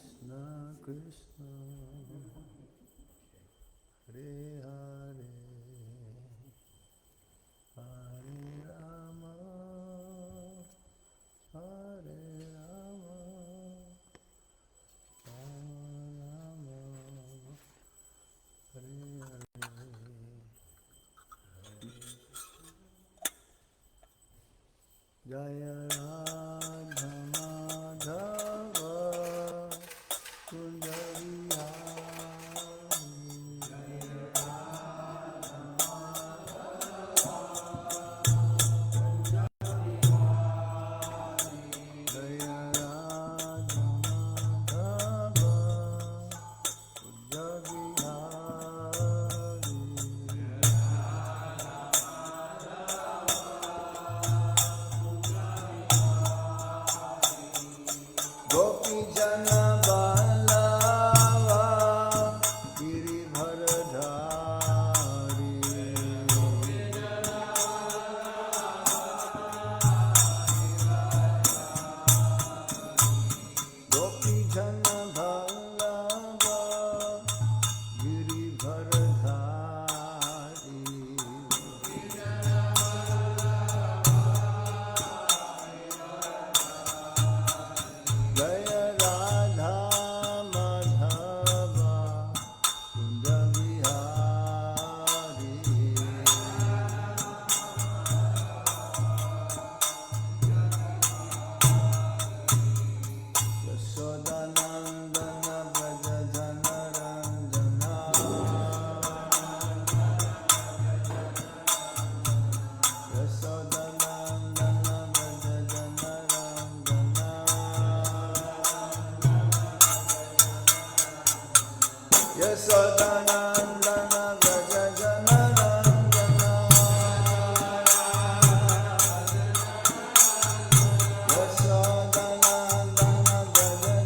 Krishna Krishna Hare Hare Hare Rama Hare Rama Rama Hare Hare. Jaya Radha Madhava Kunda Vihari. Jaya Radha Madhava Kunda Vihari. Gopi Jana Balava Giribharadhari. Gopi Jana Balava Giribharadhari. Jaya Radha Madhava Kunda Vihari. Yashodanandana Braja Janarandana. Yashodanandana Braja Janarandana. Yashodanandana Braja Janarandana. Yashodanandana Braja Janarandana.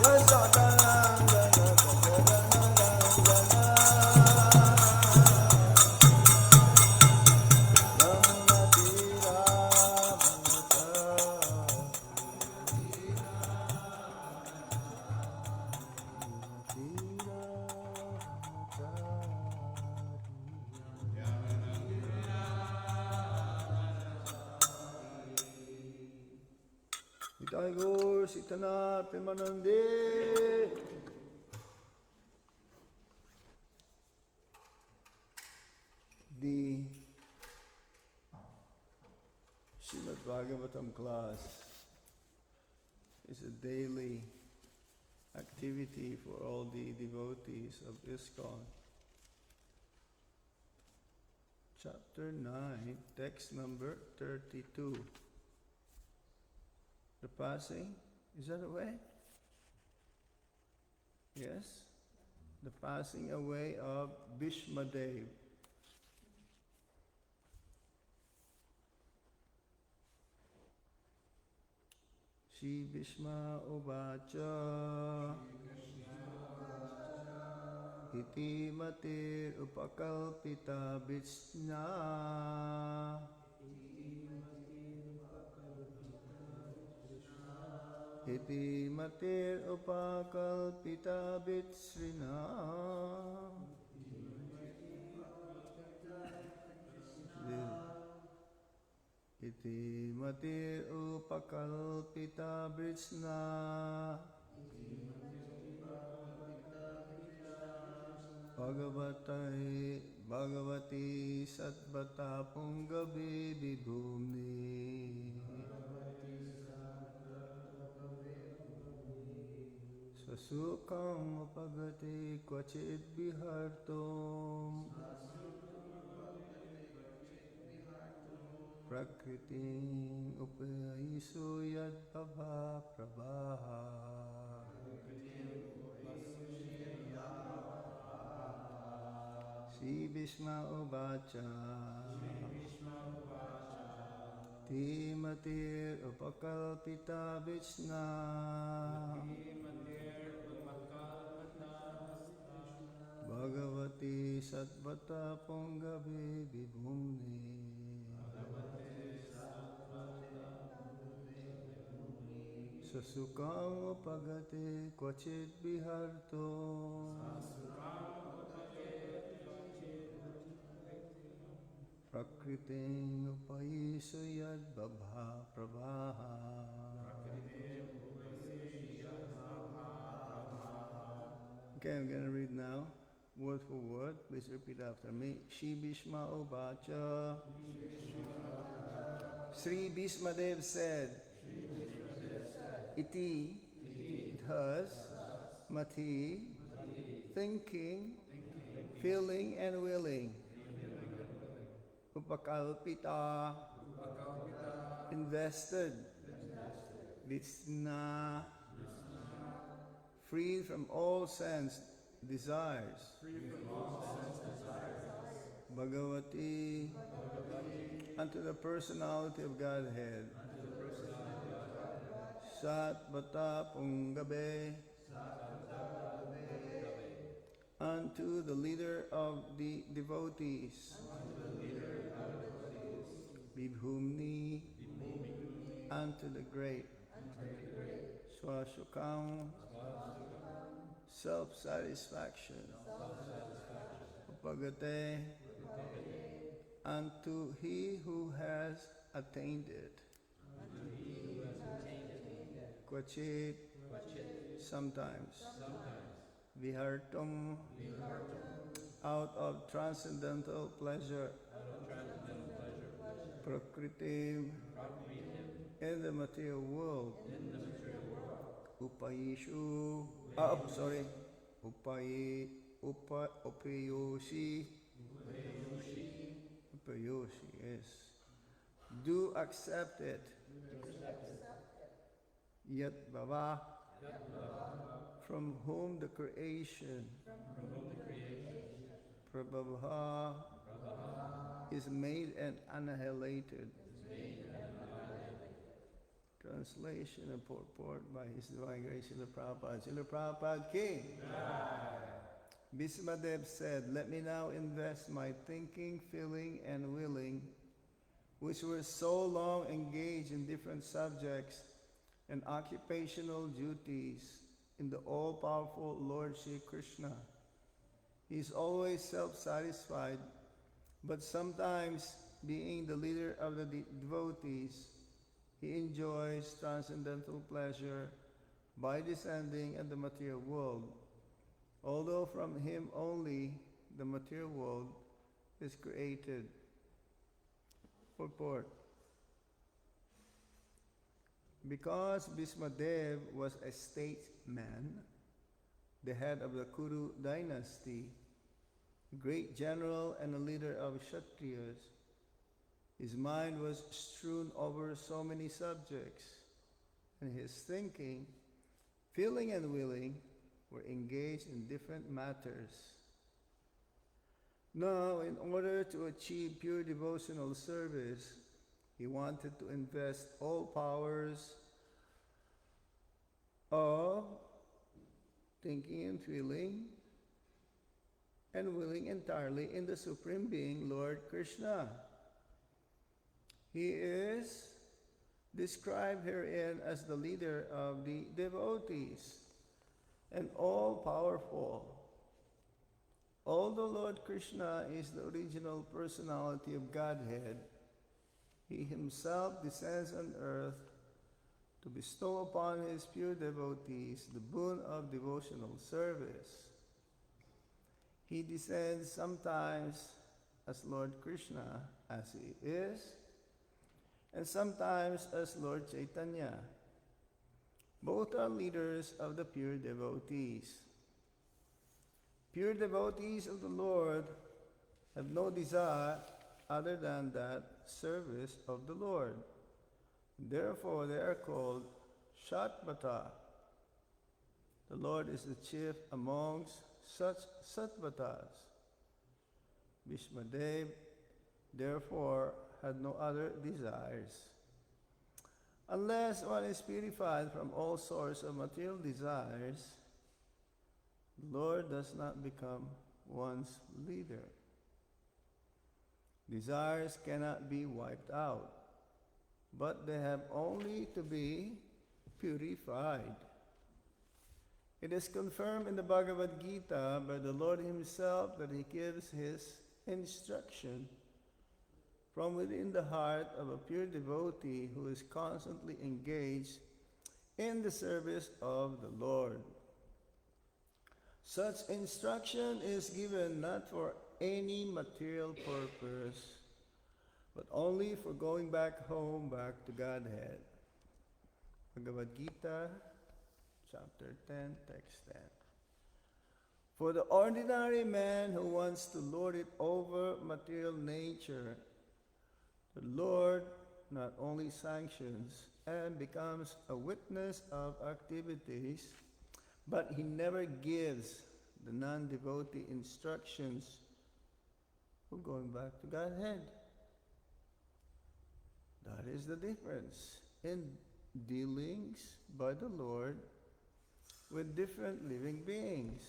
Yashodanandana Braja Jai Gaur Sitana Premanande. The Srimad Bhagavatam class is a daily activity for all the devotees of ISKCON. Chapter 9, text number 32. The passing, is that a way? Yes? The passing away of Bhishmadev. Shri Bhishma Uvacha Iti Matir Upakalpita Vishna Iti Matir Upakalpita Vishna Iti Matir Upakalpita Vishna Bhagavati Satvata Pungavi Vibhumni Sasukam Upagati Kvachit Vihartum Prakritim Upayisu Yad Bhava Prabha Shri Bhishma Uvacha Timatir Upakalpita Vishna Bhagavati Satvata Pungavi Vibhumni Sasukam Upagate Kvachit Viharto Prakritim Upayisu Yad Bhava Prabha Okay, I'm going to read now, word for word. Please repeat after me. Shri Bhishma Uvacha Sri Bhishmadev said, Iti, thus, mati, thinking, feeling and willing, upakalpita, invested, vishna, free from all sense desires, Bhagavati, unto the personality of Godhead, Satvata Pungabe, unto the leader of the devotees, Vibhumni, unto the great, Swasukam, self-satisfaction, Upagate, unto he who has attained it, Kvachit, sometimes, Vihartum, out of transcendental pleasure, Prakritim, in the material world, Upayishu, Upayoshi, yes, do accept it, Yat Bhava, from whom the creation, Prabhava, is made and annihilated. Translation and purport by His Divine Grace Srila Prabhupada. Srila Prabhupada Ki. Bhishmadev said, let me now invest my thinking, feeling, and willing, which were so long engaged in different subjects and occupational duties, in the all-powerful Lord Shri Krishna. He is always self-satisfied, but sometimes, being the leader of the devotees, he enjoys transcendental pleasure by descending in the material world, although from him only the material world is created. Purport. Because Bhishmadev was a statesman, the head of the Kuru dynasty, great general and a leader of Kshatriyas, his mind was strewn over so many subjects, and his thinking, feeling, and willing were engaged in different matters. Now, in order to achieve pure devotional service, he wanted to invest all powers of thinking and feeling and willing entirely in the Supreme Being, Lord Krishna. He is described herein as the leader of the devotees and all-powerful. Although Lord Krishna is the original personality of Godhead, he himself descends on earth to bestow upon his pure devotees the boon of devotional service. He descends sometimes as Lord Krishna, as he is, and sometimes as Lord Chaitanya. Both are leaders of the pure devotees. Pure devotees of the Lord have no desire other than that service of the Lord. Therefore, they are called Shatbhata. The Lord is the chief amongst such Sattvatas. Bhishmadev, therefore, had no other desires. Unless one is purified from all sorts of material desires, the Lord does not become one's leader. Desires cannot be wiped out, but they have only to be purified. It is confirmed in the Bhagavad Gita by the Lord himself that he gives his instruction from within the heart of a pure devotee who is constantly engaged in the service of the Lord. Such instruction is given not for any material purpose, but only for going back home, back to Godhead. Bhagavad Gita, chapter 10, text 10. For the ordinary man who wants to lord it over material nature, the Lord not only sanctions and becomes a witness of activities, but he never gives the non-devotee instructions for going back to Godhead. That is the difference in dealings by the Lord with different living beings,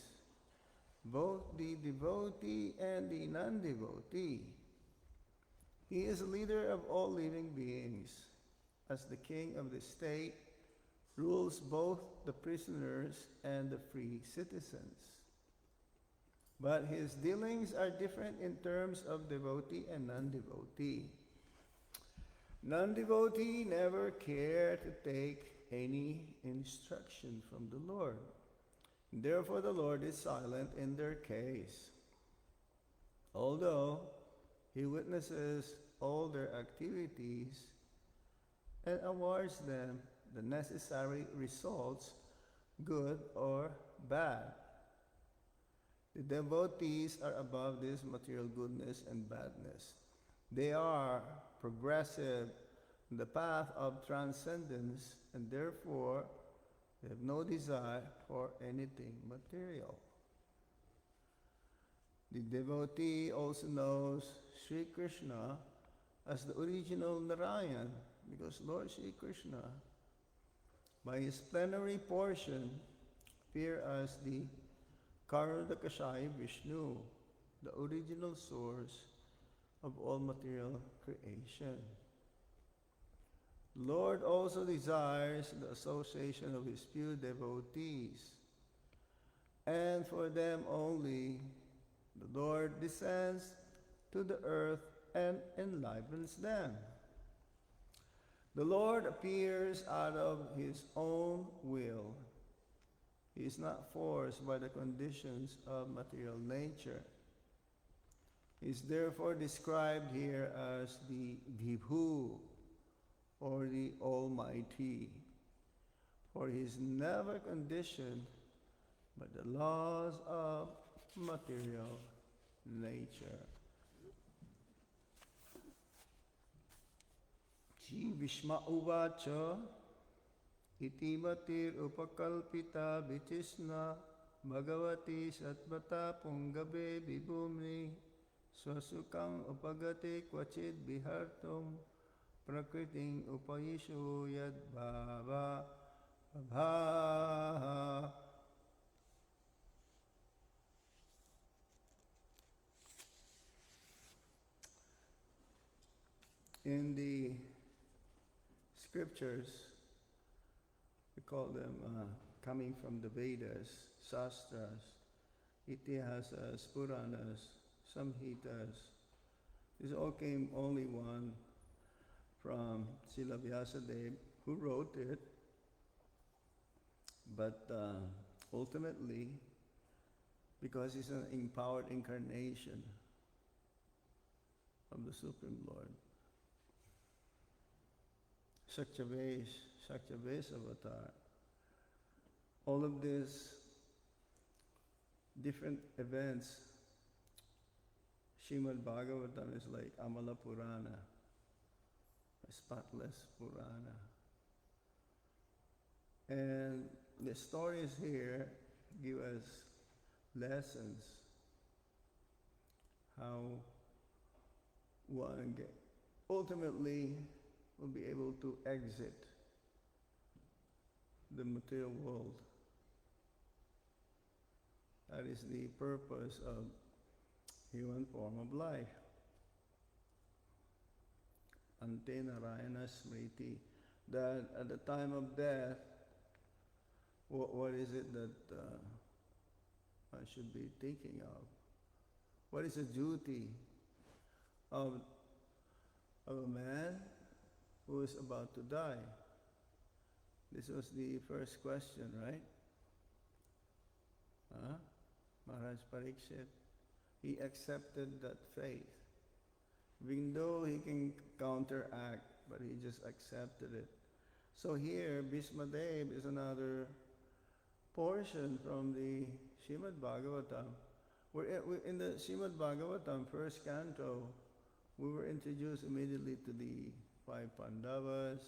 both the devotee and the non-devotee. He is a leader of all living beings. As the king of the state, rules both the prisoners and the free citizens. But his dealings are different in terms of devotee and non-devotee. Non-devotee never care to take any instruction from the Lord. Therefore, the Lord is silent in their case. Although he witnesses all their activities and awards them the necessary results, good or bad. The devotees are above this material goodness and badness. They are progressive in the path of transcendence, and therefore they have no desire for anything material. The devotee also knows Sri Krishna as the original Narayan, because Lord Sri Krishna, by his plenary portion, appear as the Karudakashayi Vishnu, the original source of all material creation. Lord also desires the association of his pure devotees, and for them only the Lord descends to the earth and enlivens them. The Lord appears out of his own will. He is not forced by the conditions of material nature. He is therefore described here as the Vibhu, or the Almighty, for he is never conditioned by the laws of material nature. Ji Vishma Uvacha Itimatir upakalpita vichishna bhagavati satvata pungabe vibhumni swasukang upagate kvachit bihartum prakriting upayishu yad bhava bhava. In the scriptures, we call them coming from the Vedas, Shastras, Itihasas, Puranas, Samhitas. This all came only one from Srila Vyasadeva, who wrote it, but ultimately, because he's an empowered incarnation of the Supreme Lord, Shakyavesh avatar. All of these different events, Srimad Bhagavatam is like Amala Purana, a spotless Purana. And the stories here give us lessons how one ultimately will be able to exit the material world. That is the purpose of human form of life. Ante Narayana Smriti. That at the time of death, what is it that I should be thinking of? What is the duty of a man who is about to die? This was the first question, right? Maharaj Parikshit, he accepted that faith. Even though he can counteract, but he just accepted it. So here, Bhishmadev is another portion from the Srimad Bhagavatam. In the Srimad Bhagavatam, first canto, we were introduced immediately to the 5 Pandavas,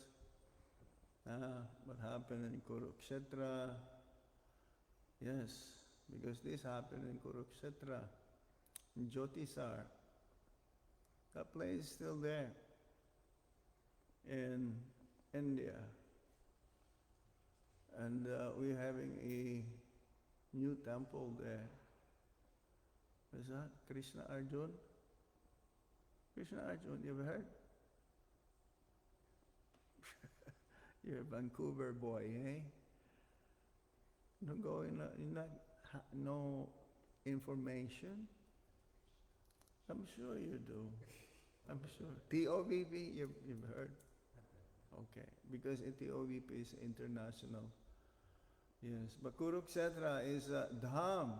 what happened in Kurukshetra. Yes, because this happened in Kurukshetra, in Jyotisar. That place is still there in India. And we're having a new temple there. What is that? Krishna Arjun? Krishna Arjun, you ever heard? You're a Vancouver boy, eh? Don't go in, no information? I'm sure you do. I'm sure. TOVP, you've heard? Okay, because TOVP is international. Yes, but Kurukshetra is Dham.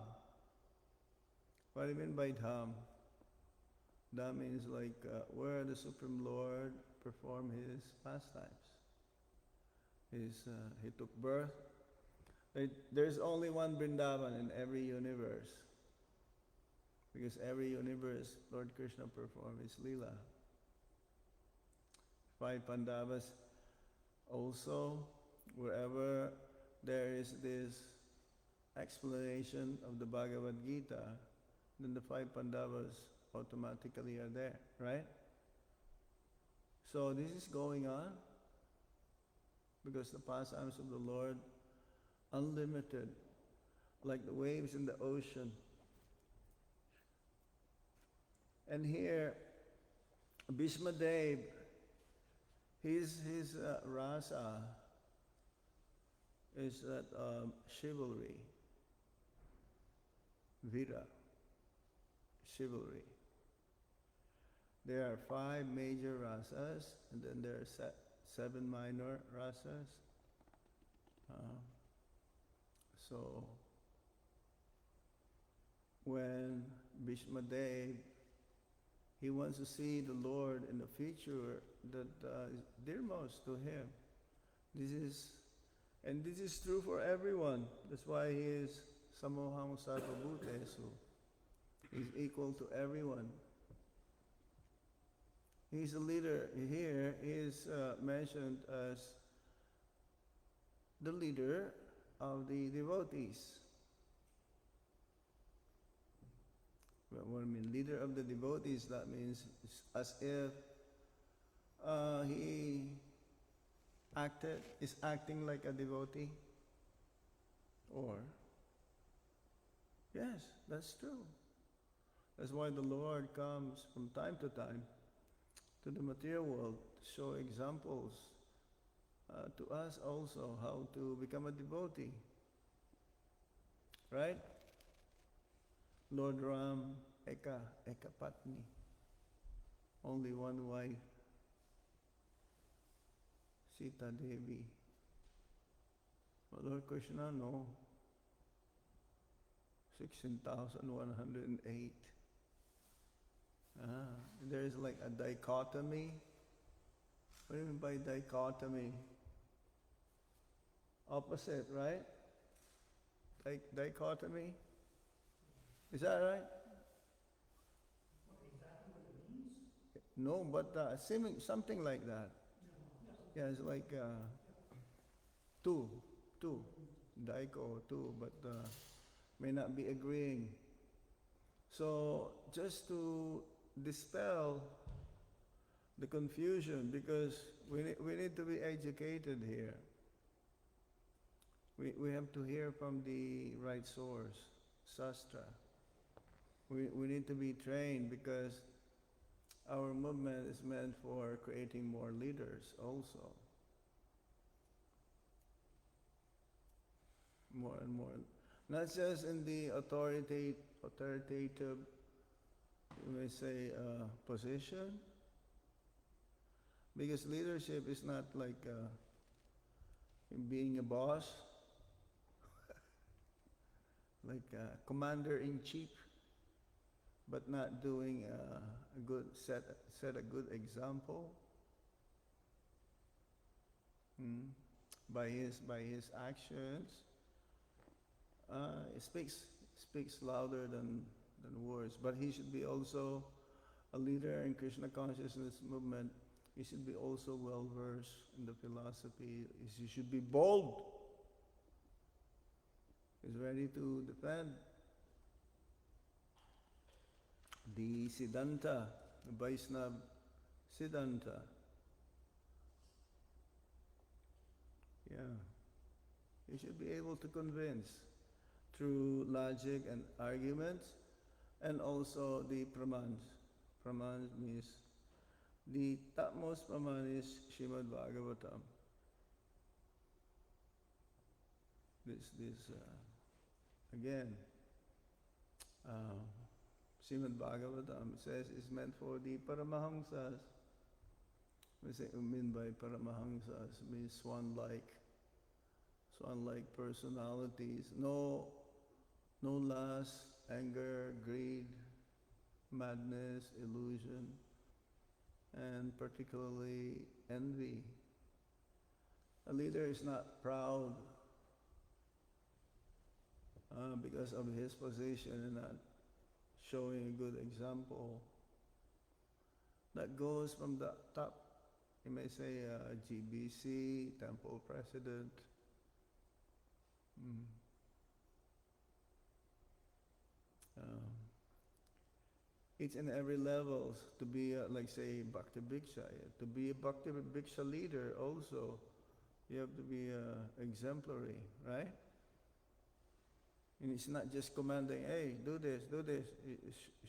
What do you mean by Dham? Dham means like where the Supreme Lord performed his pastimes. He took birth. There's only one Vrindavan in every universe. Because every universe, Lord Krishna performed his Leela. 5 Pandavas also, wherever there is this explanation of the Bhagavad Gita, then the 5 Pandavas automatically are there, right? So this is going on because the pastimes of the Lord, unlimited, like the waves in the ocean. And here, Bhishmadev, his rasa is that chivalry, vira, chivalry. There are 5 major rasas, and then there are 7 minor rasas. So when Bhishmadev, he wants to see the Lord in the future that is dearmost to him. This is true for everyone. That's why he is Samoham Sarva Bhutesu. He's equal to everyone. He's the leader. Here he is mentioned as the leader of the devotees. What I mean, leader of the devotees, that means as if he is acting like a devotee. Or, yes, that's true. That's why the Lord comes from time to time to the material world to show examples to us also how to become a devotee. Right? Lord Ram, Eka Patni. Only one wife. Sita Devi. But Lord Krishna, no. 16,108. There is like a dichotomy. What do you mean by dichotomy? Opposite, right? Dichotomy? Is that right? No, but something like that. Yeah, it's like two, dicho, two, but may not be agreeing. So just to dispel the confusion, because we need to be educated here. We have to hear from the right source, Sastra. We need to be trained, because our movement is meant for creating more leaders also. More and more. Not just in the authoritative, you may say, position. Because leadership is not like being a boss, like a commander-in-chief, but not doing a good set a good example by his actions. It speaks louder than words. But he should be also a leader in Krishna consciousness movement. He should be also well versed in the philosophy. He should be bold. He's ready to defend the Siddhanta, the Vaishnava Siddhanta. Yeah. He should be able to convince through logic and arguments, and also the pramans. Pramans means the topmost praman is Srimad Bhagavatam. Again, Srimad Bhagavatam says is meant for the Paramahamsas. We mean by Paramahamsas means swan-like personalities. No lust, anger, greed, madness, illusion, and particularly envy. A leader is not proud because of his position and not showing a good example. That goes from the top, you may say GBC, temple president. Each and every levels to be like say Bhakti Bhiksha. To be a Bhakti Bhiksha leader also, you have to be exemplary, right? And it's not just commanding, hey, do this.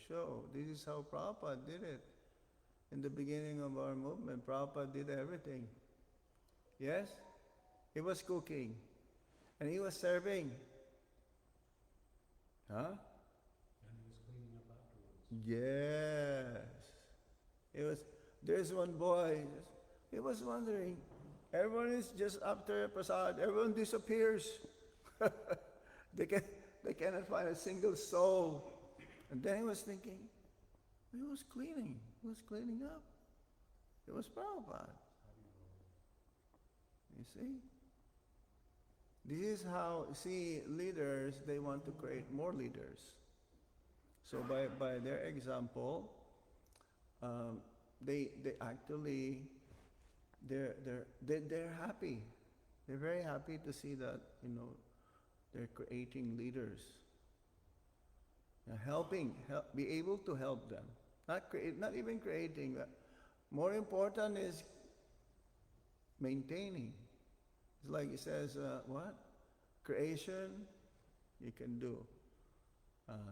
Show, this is how Prabhupada did it. In the beginning of our movement, Prabhupada did everything. Yes? He was cooking. And he was serving. Huh? And he was cleaning up afterwards. Yes. There's one boy, he was wondering, everyone is just after prasad, everyone disappears. They cannot find a single soul. And then he was thinking, he was cleaning up. It was Prabhupada. You see? This is how, leaders, they want to create more leaders. So by their example, they're happy. They're very happy to see that, they're creating leaders. Be able to help them. Not even creating. More important is maintaining. It's like it says, what? Creation, you can do.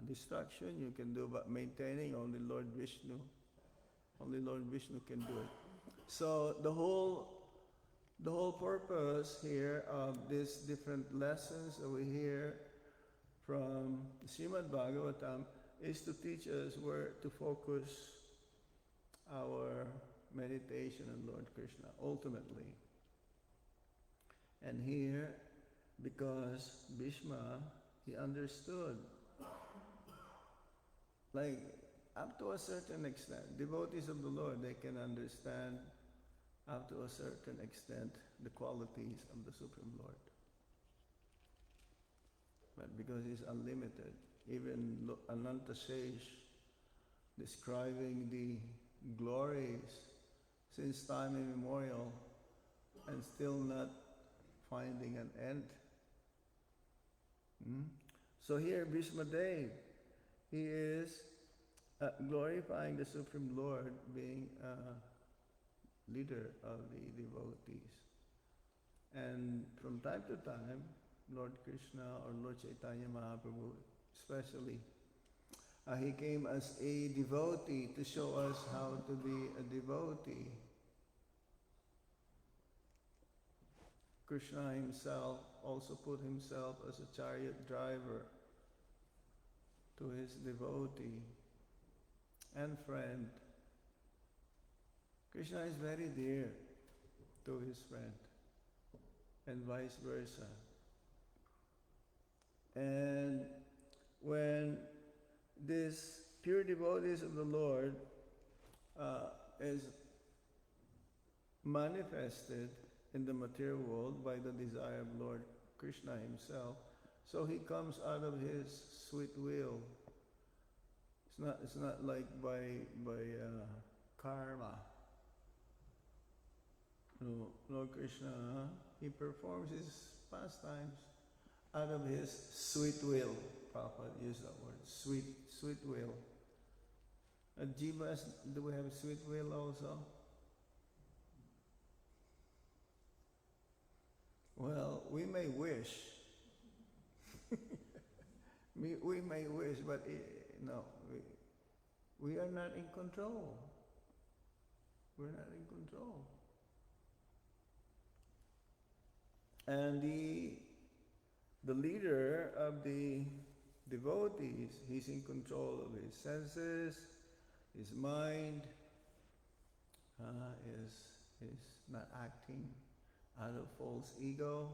Destruction, you can do, but maintaining, only Lord Vishnu can do it. So the whole purpose here of these different lessons that we hear from Srimad Bhagavatam is to teach us where to focus our meditation on Lord Krishna, ultimately. And here, because Bhishma, he understood, like up to a certain extent, devotees of the Lord, they can understand up to a certain extent the qualities of the Supreme Lord. But because he's unlimited, even Ananta Shesh describing the glories since time immemorial and still not finding an end. So here Bhishma Dev, he is glorifying the Supreme Lord, being a leader of the devotees. And from time to time, Lord Krishna or Lord Chaitanya Mahaprabhu especially, he came as a devotee to show us how to be a devotee. Krishna himself also put himself as a chariot driver to his devotee and friend. Krishna is very dear to his friend, and vice versa. And when this pure devotees of the Lord is manifested in the material world by the desire of Lord Krishna himself, so he comes out of his sweet will. It's not like by karma. No, Lord Krishna, he performs his pastimes out of his sweet will. Prabhupada used that word, sweet will. Jivas, do we have a sweet will also? Well, we may wish. we may wish, but no, we are not in control. We're not in control. And the leader of the devotees, he's in control of his senses, his mind, is not acting out of false ego.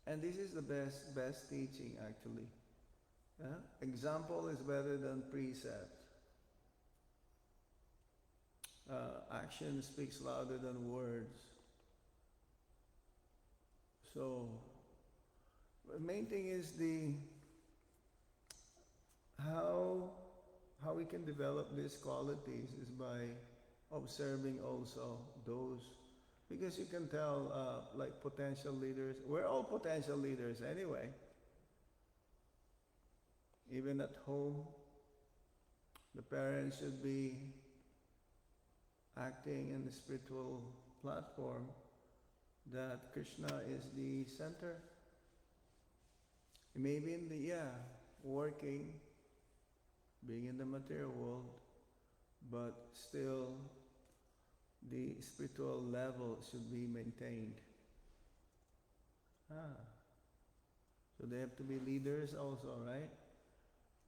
And this is the best teaching, actually. Example is better than precept. Action speaks louder than words. So, the main thing is how we can develop these qualities is by observing also those, because you can tell like potential leaders, we're all potential leaders anyway. Even at home, the parents should be acting in the spiritual platform that Krishna is the center. Maybe in working, being in the material world, but still the spiritual level should be maintained. So they have to be leaders also, right?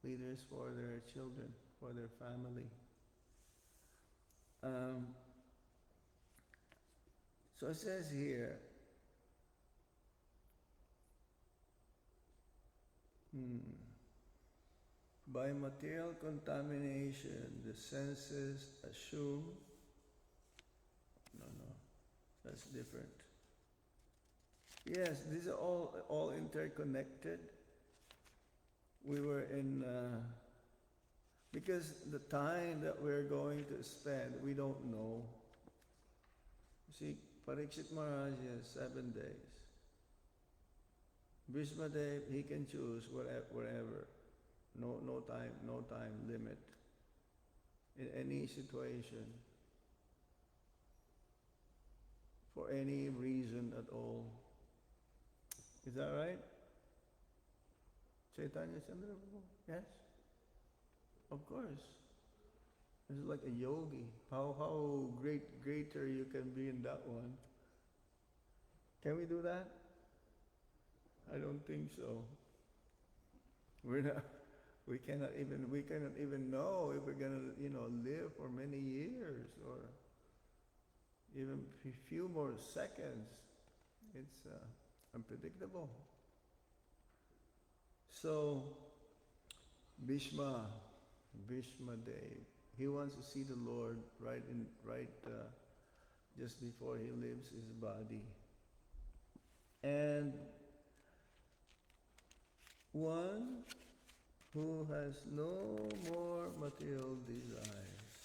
Leaders for their children, for their family. So it says here, by material contamination, the senses assume, no, that's different. Yes, these are all interconnected. We were in, because the time that we're going to spend, we don't know. You see, Parikshit Maharaj has 7 days. Bhishma Dev, he can choose wherever. No time limit. In any situation. For any reason at all. Is that right? Chaitanya Chandra Prabhu? Yes? Of course. It's like a yogi. How greater you can be in that one. Can we do that? I don't think so. We cannot even know if we're gonna, live for many years or even a few more seconds. It's unpredictable. So, Bhishma Dev, he wants to see the Lord right just before he leaves his body. And one who has no more material desires,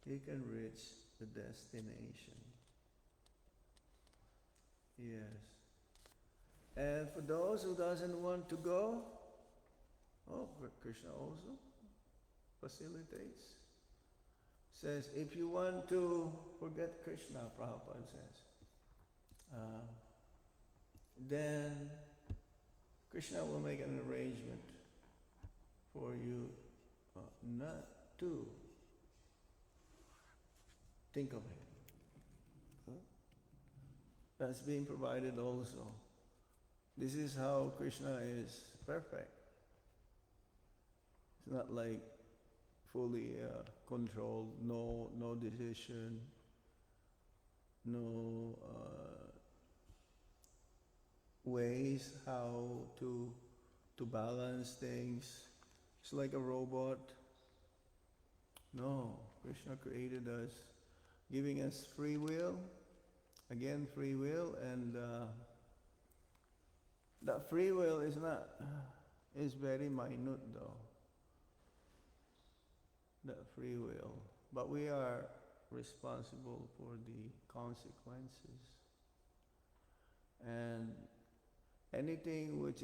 he can reach the destination. Yes. And for those who doesn't want to go, Krishna also facilitates. Says, if you want to forget Krishna, Prabhupada says, then Krishna will make an arrangement for you not to think of him. That's being provided also. This is how Krishna is perfect. It's not like fully controlled, no decision, no ways how to balance things. It's like a robot. No, Krishna created us, giving us free will. Again, free will, and that free will is very minute though. That free will. But we are responsible for the consequences. And anything which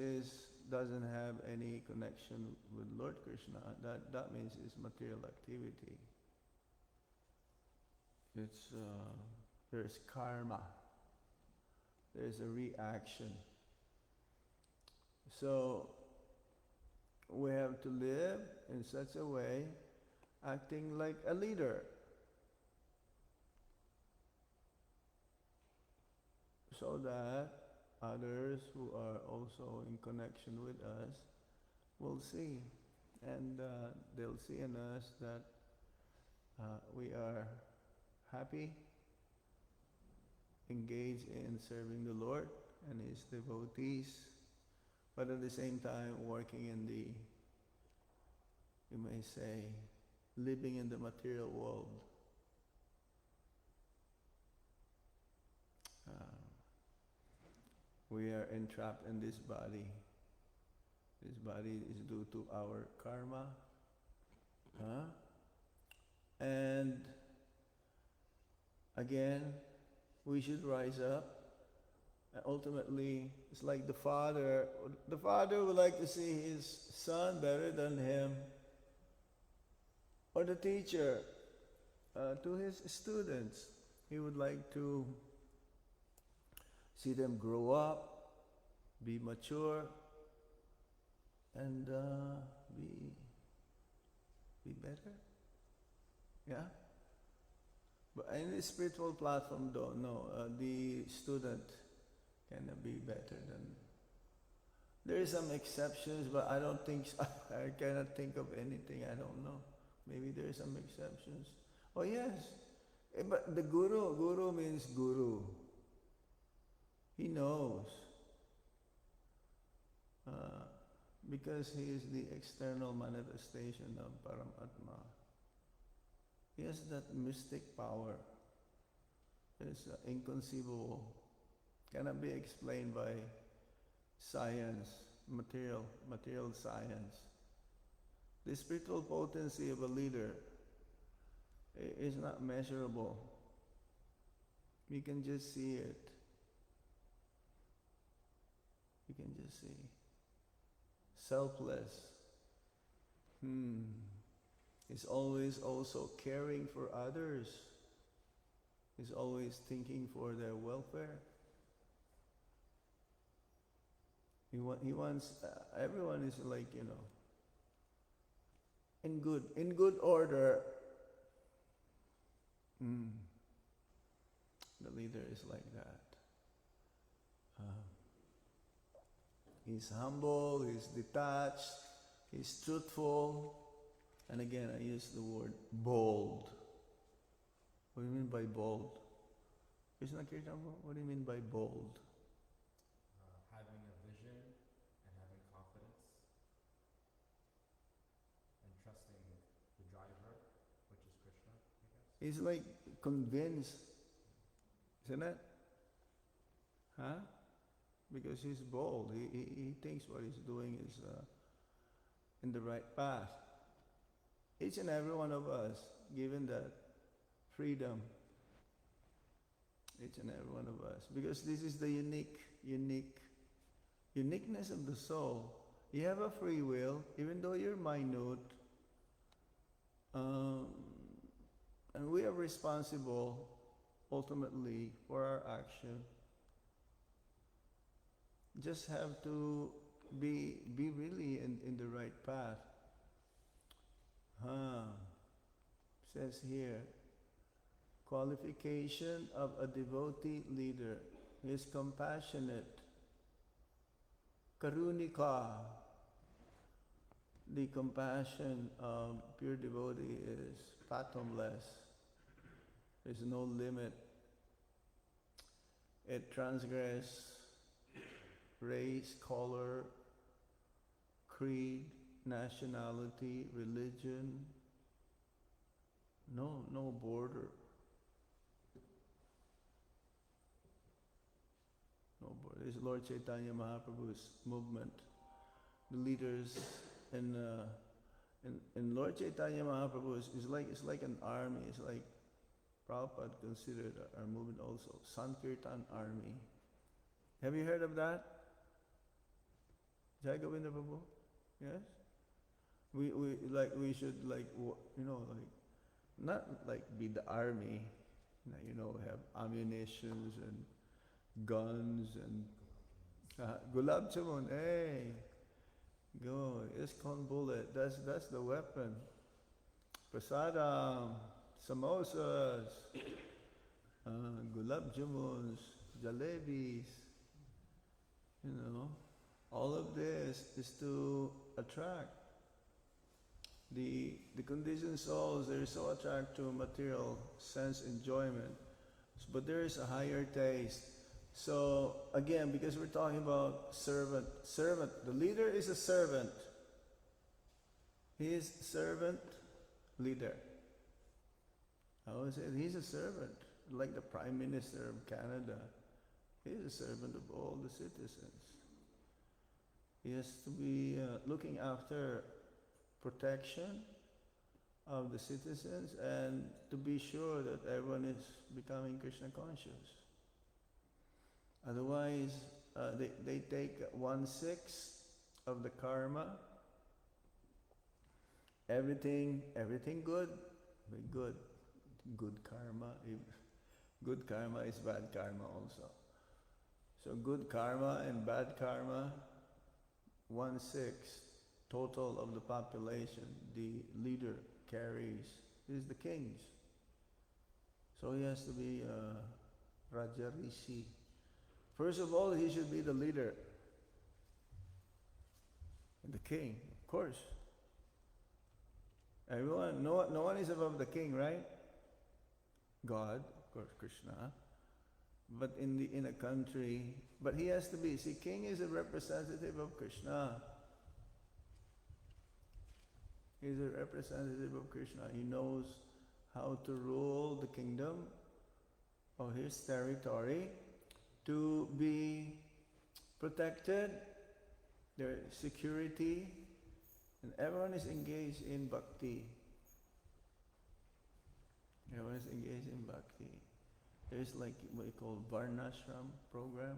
doesn't have any connection with Lord Krishna, that means it's material activity. It's there's karma. There's a reaction. So we have to live in such a way, acting like a leader. So that others who are also in connection with us will see. And they'll see in us that we are happy, engaged in serving the Lord and His devotees, but at the same time working in the, you may say, living in the material world. We are entrapped in this body. This body is due to our karma. And again, we should rise up. And ultimately, it's like the father. The father would like to see his son better than him. Or the teacher to his students. He would like to see them grow up, be mature, and be better. Yeah? But in the spiritual platform though, no, the student cannot be better than. There is some exceptions, but I don't think, I cannot think of anything, I don't know. Maybe there are some exceptions. Oh yes, but the guru means guru. He knows. Because he is the external manifestation of Paramatma. He has that mystic power. It's inconceivable. Cannot be explained by science, material science. The spiritual potency of a leader is not measurable. You can just see it. You can just see. Selfless. He's always also caring for others. He's always thinking for their welfare. He wants, everyone is like, in good order. The leader is like that. He's humble, he's detached, he's truthful. And again, I use the word bold. What do you mean by bold? Krishna Kirtan, what do you mean by bold? Having a vision and having confidence and trusting the driver, which is Krishna, I guess. He's like convinced, isn't it? Huh? Because he's bold. He thinks what he's doing is in the right path. Each and every one of us, given that freedom, each and every one of us, because this is the uniqueness of the soul. You have a free will, even though you're minute, and we are responsible ultimately for our action. Just have to be really in the right path. Says here, qualification of a devotee leader. He is compassionate. Karunika. The compassion of pure devotee is fathomless. There's no limit. It transgresses race, color, creed, nationality, religion. No border. No border. This is Lord Chaitanya Mahaprabhu's movement. The leaders in Lord Chaitanya Mahaprabhu is like an army. It's like Prabhupada considered our movement also Sankirtan army. Have you heard of that? Jai Govinda Prabhu? Yes? We should not like be the army, have ammunitions and guns and gulab jamun, hey, go, ISKCON bullet, that's the weapon. Prasadam, samosas, gulab jamuns, jalebis, all of this is to attract. The conditioned souls, they're so attracted to material sense enjoyment, but there is a higher taste. So again, because we're talking about servant, the leader is a servant. He is servant leader. I always say he's a servant, like the Prime Minister of Canada. He is a servant of all the citizens. He has to be looking after protection of the citizens and to be sure that everyone is becoming Krishna conscious. Otherwise, they take 1/6 of the karma. Everything good, be good. Good karma. Good karma is bad karma also. So good karma and bad karma, 1/6 total of the population, the leader carries, is the kings. So he has to be Raja Rishi. First of all, he should be the leader. And the king, of course. Everyone, no one is above the king, right? God, of course, Krishna. But in a country, but he has to be, see, king is a representative of Krishna. He's a representative of Krishna. He knows how to rule the kingdom of his territory to be protected, their security, and everyone is engaged in bhakti. Everyone is engaged in bhakti. There's like what you call Varnashram program.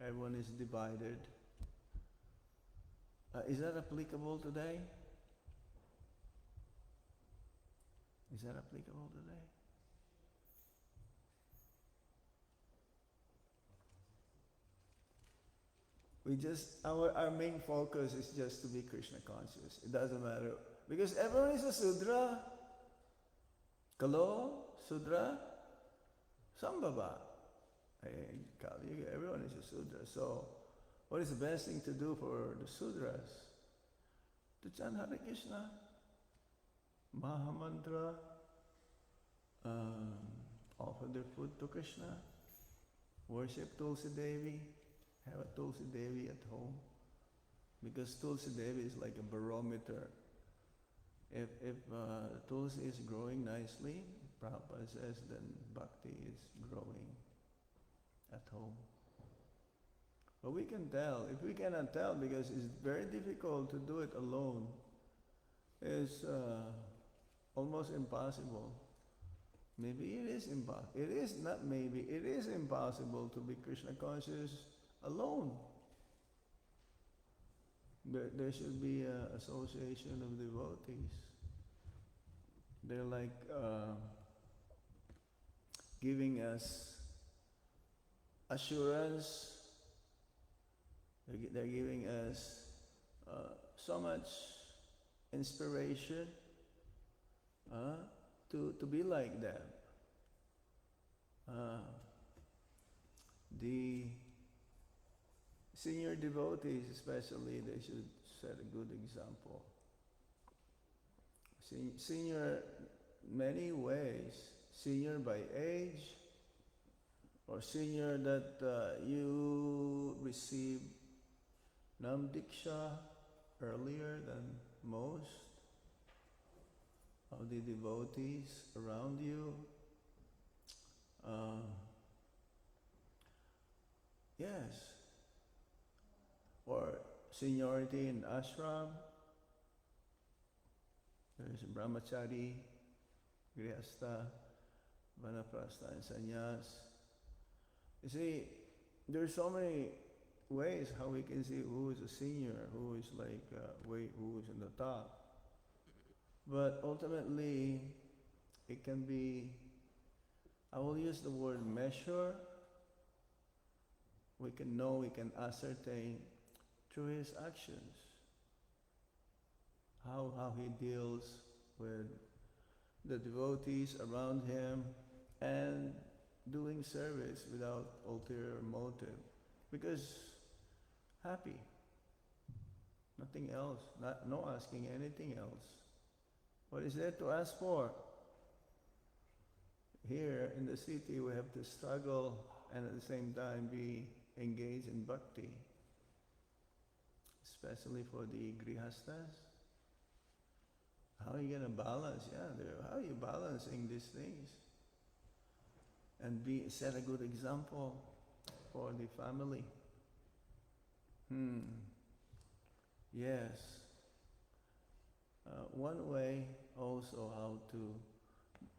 Everyone is divided. Is that applicable today? Is that applicable today? We just, our main focus is just to be Krishna conscious. It doesn't matter. Because everyone is a Sudra. Kalo, Sudra, Sambhava. Everyone is a Sudra. So, what is the best thing to do for the Sudras? To chant Hare Krishna, Mahamantra, offer their food to Krishna, worship Tulsi Devi, have a Tulsi Devi at home. Because Tulsi Devi is like a barometer. If Tulsi is growing nicely, Prabhupada says, then Bhakti is growing at home. But we can tell. If we cannot tell, because it's very difficult to do it alone, it's almost impossible. Maybe it is impossible. It is not maybe. It is impossible to be Krishna conscious alone. There should be an association of devotees. They're like giving us assurance. They're giving us so much inspiration to be like them. The senior devotees especially, they should set a good example. Senior many ways. Senior by age, or senior that you receive Nam Diksha earlier than most of the devotees around you. Yes. Or seniority in ashram. There's brahmachari, grihastha, vanaprastha, and sannyas. You see, there's so many ways how we can see who is a senior, who is like who is in the top. But ultimately, it can be, I will use the word measure. We can know, we can ascertain through his actions how he deals with the devotees around him and doing service without ulterior motive. Because happy. Nothing else. No asking anything else. What is there to ask for? Here in the city we have to struggle and at the same time be engaged in bhakti. Especially for the grihastas. How are you going to balance? How are you balancing these things? And set a good example for the family. Yes. One way also how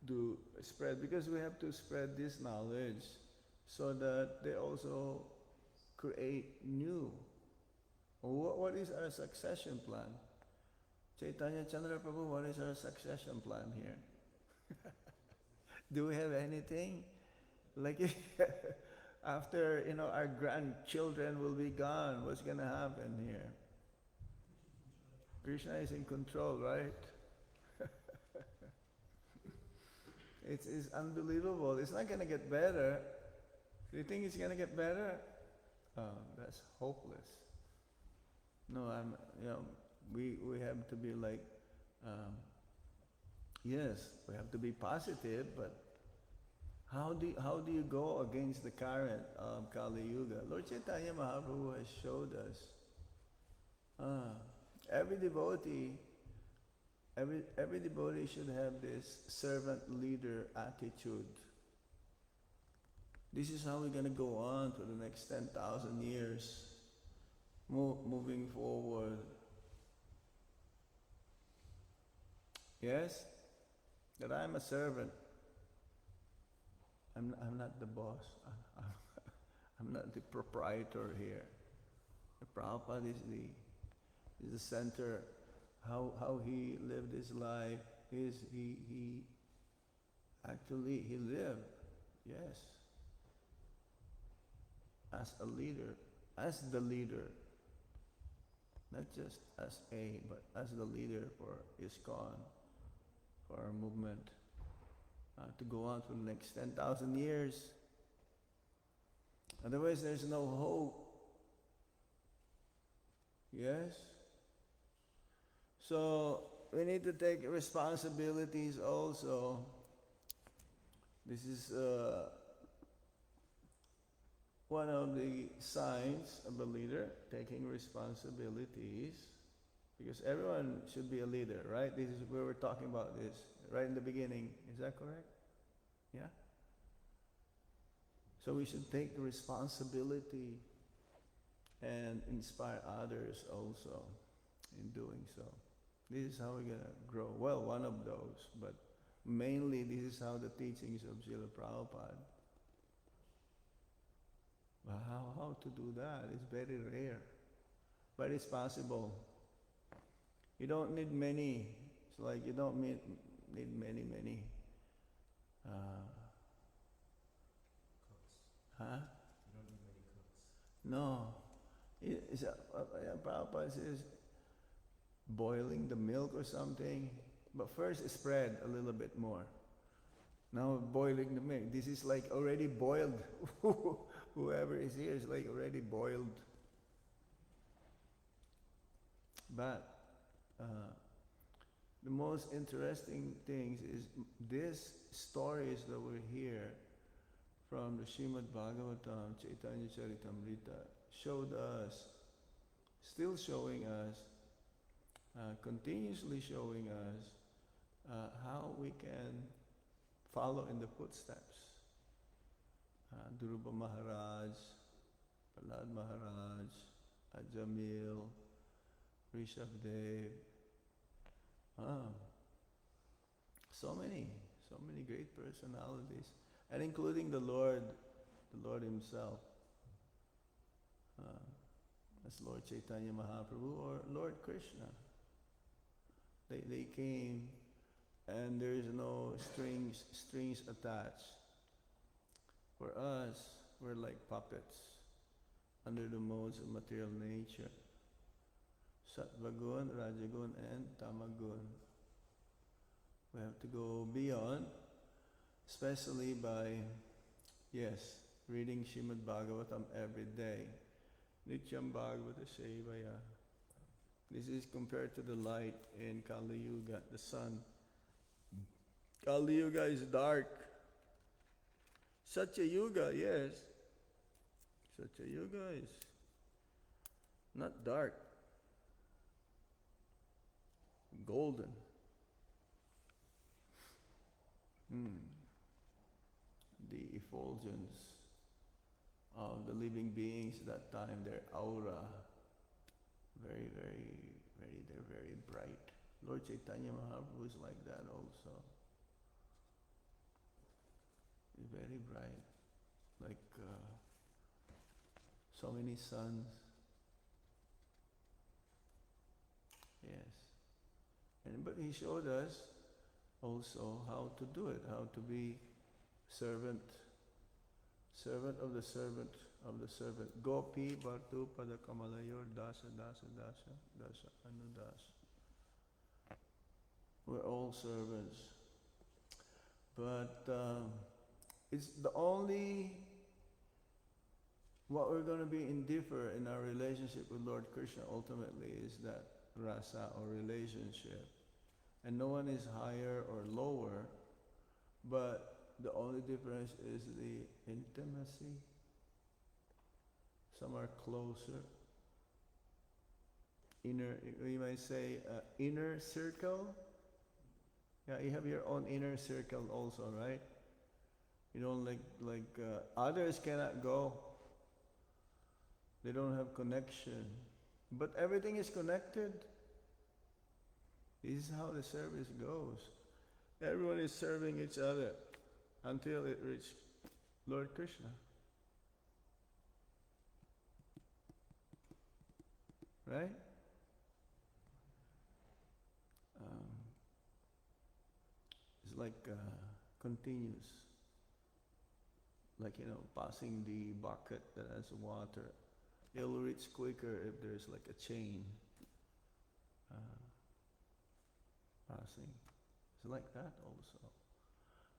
to spread, because we have to spread this knowledge so that they also create new. What is our succession plan? Chaitanya Chandra Prabhu, what is our succession plan here? Do we have anything? Like after, our grandchildren will be gone, what's going to happen here? Krishna is in control, right? It's unbelievable. It's not going to get better. Do you think it's going to get better? Oh, that's hopeless. No, we have to be like, yes, we have to be positive, but how do you go against the current of Kali Yuga? Lord Chaitanya Mahaprabhu has showed us. Every devotee should have this servant leader attitude. This is how we're going to go on for the next 10,000 years, moving forward. Yes? That I'm a servant. I'm not the boss. I'm not the proprietor here. The Prabhupada is the center. How he lived his life is he actually he lived, yes, as a leader, as the leader, not just as but as the leader for ISKCON, for our movement, to go on for the next 10,000 years. Otherwise, there's no hope. Yes? So, we need to take responsibilities also. This is one of the signs of a leader, taking responsibilities. Because everyone should be a leader, right? This is where we're talking about this, right in the beginning. Is that correct? Yeah? So we should take the responsibility and inspire others also in doing so. This is how we're going to grow. Well, one of those, but mainly this is how the teachings of Srila Prabhupada. But how to do that is very rare. But it's possible. You don't need many. It's like you don't need many. Cooks. Huh? You don't need many cooks. No. Prabhupada says boiling the milk or something. But first spread a little bit more. Now boiling the milk. This is like already boiled. Whoever is here is like already boiled. But the most interesting things is these stories that we hear from the Srimad Bhagavatam, Chaitanya Charitamrita, showed us, still showing us, continuously showing us how we can follow in the footsteps. Dhruva Maharaj, Prahlad Maharaj, Ajamil, Rishabdev, so many great personalities, and including the Lord himself, as Lord Chaitanya Mahaprabhu or Lord Krishna. They came, and there is no strings attached. For us, we're like puppets under the modes of material nature. Sattvagun, Rajagun, and Tamagun. We have to go beyond, especially by, reading Srimad Bhagavatam every day. Nityam Bhagavata Sevaya. This is compared to the light in Kali Yuga, the sun. Kali Yuga is dark. Satya Yuga, yes. Satya Yuga is not dark. Golden. The effulgence of the living beings that time, their aura, they're very bright. Lord Chaitanya Mahaprabhu is like that also. He's very bright, like so many suns. Yes. But he showed us also how to do it, how to be servant of the servant of the servant. Gopi Bhartu Pada Kamalayor Dasa Anudasa. We're all servants. But it's the only, what we're going to be indifferent in our relationship with Lord Krishna ultimately is that rasa or relationship. And no one is higher or lower, but the only difference is the intimacy. Some are closer. Inner, you might say, inner circle. Yeah, you have your own inner circle also, right? You don't like others cannot go. They don't have connection. But everything is connected. This is how the service goes. Everyone is serving each other until it reaches Lord Krishna. Right? It's like continuous. Like, passing the bucket that has water. It'll reach quicker if there's like a chain passing. It's like that also.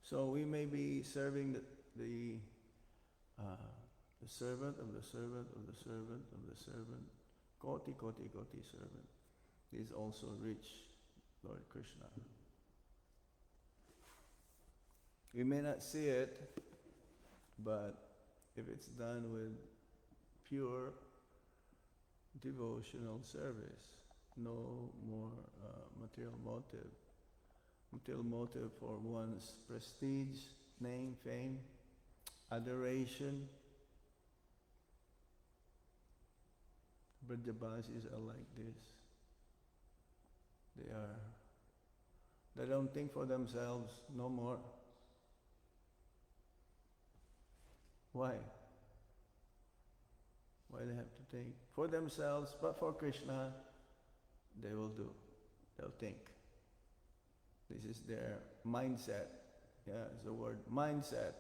So we may be serving the servant of the servant of the servant of the servant, koti servant. Is also reach Lord Krishna. We may not see it, but if it's done with pure devotional service, no more material motive. Material motive for one's prestige, name, fame, adoration. Brajabasis are like this. They don't think for themselves no more. Why? Why they have to think for themselves, but for Krishna, they will do. They'll think. This is their mindset. Yeah, it's the word mindset.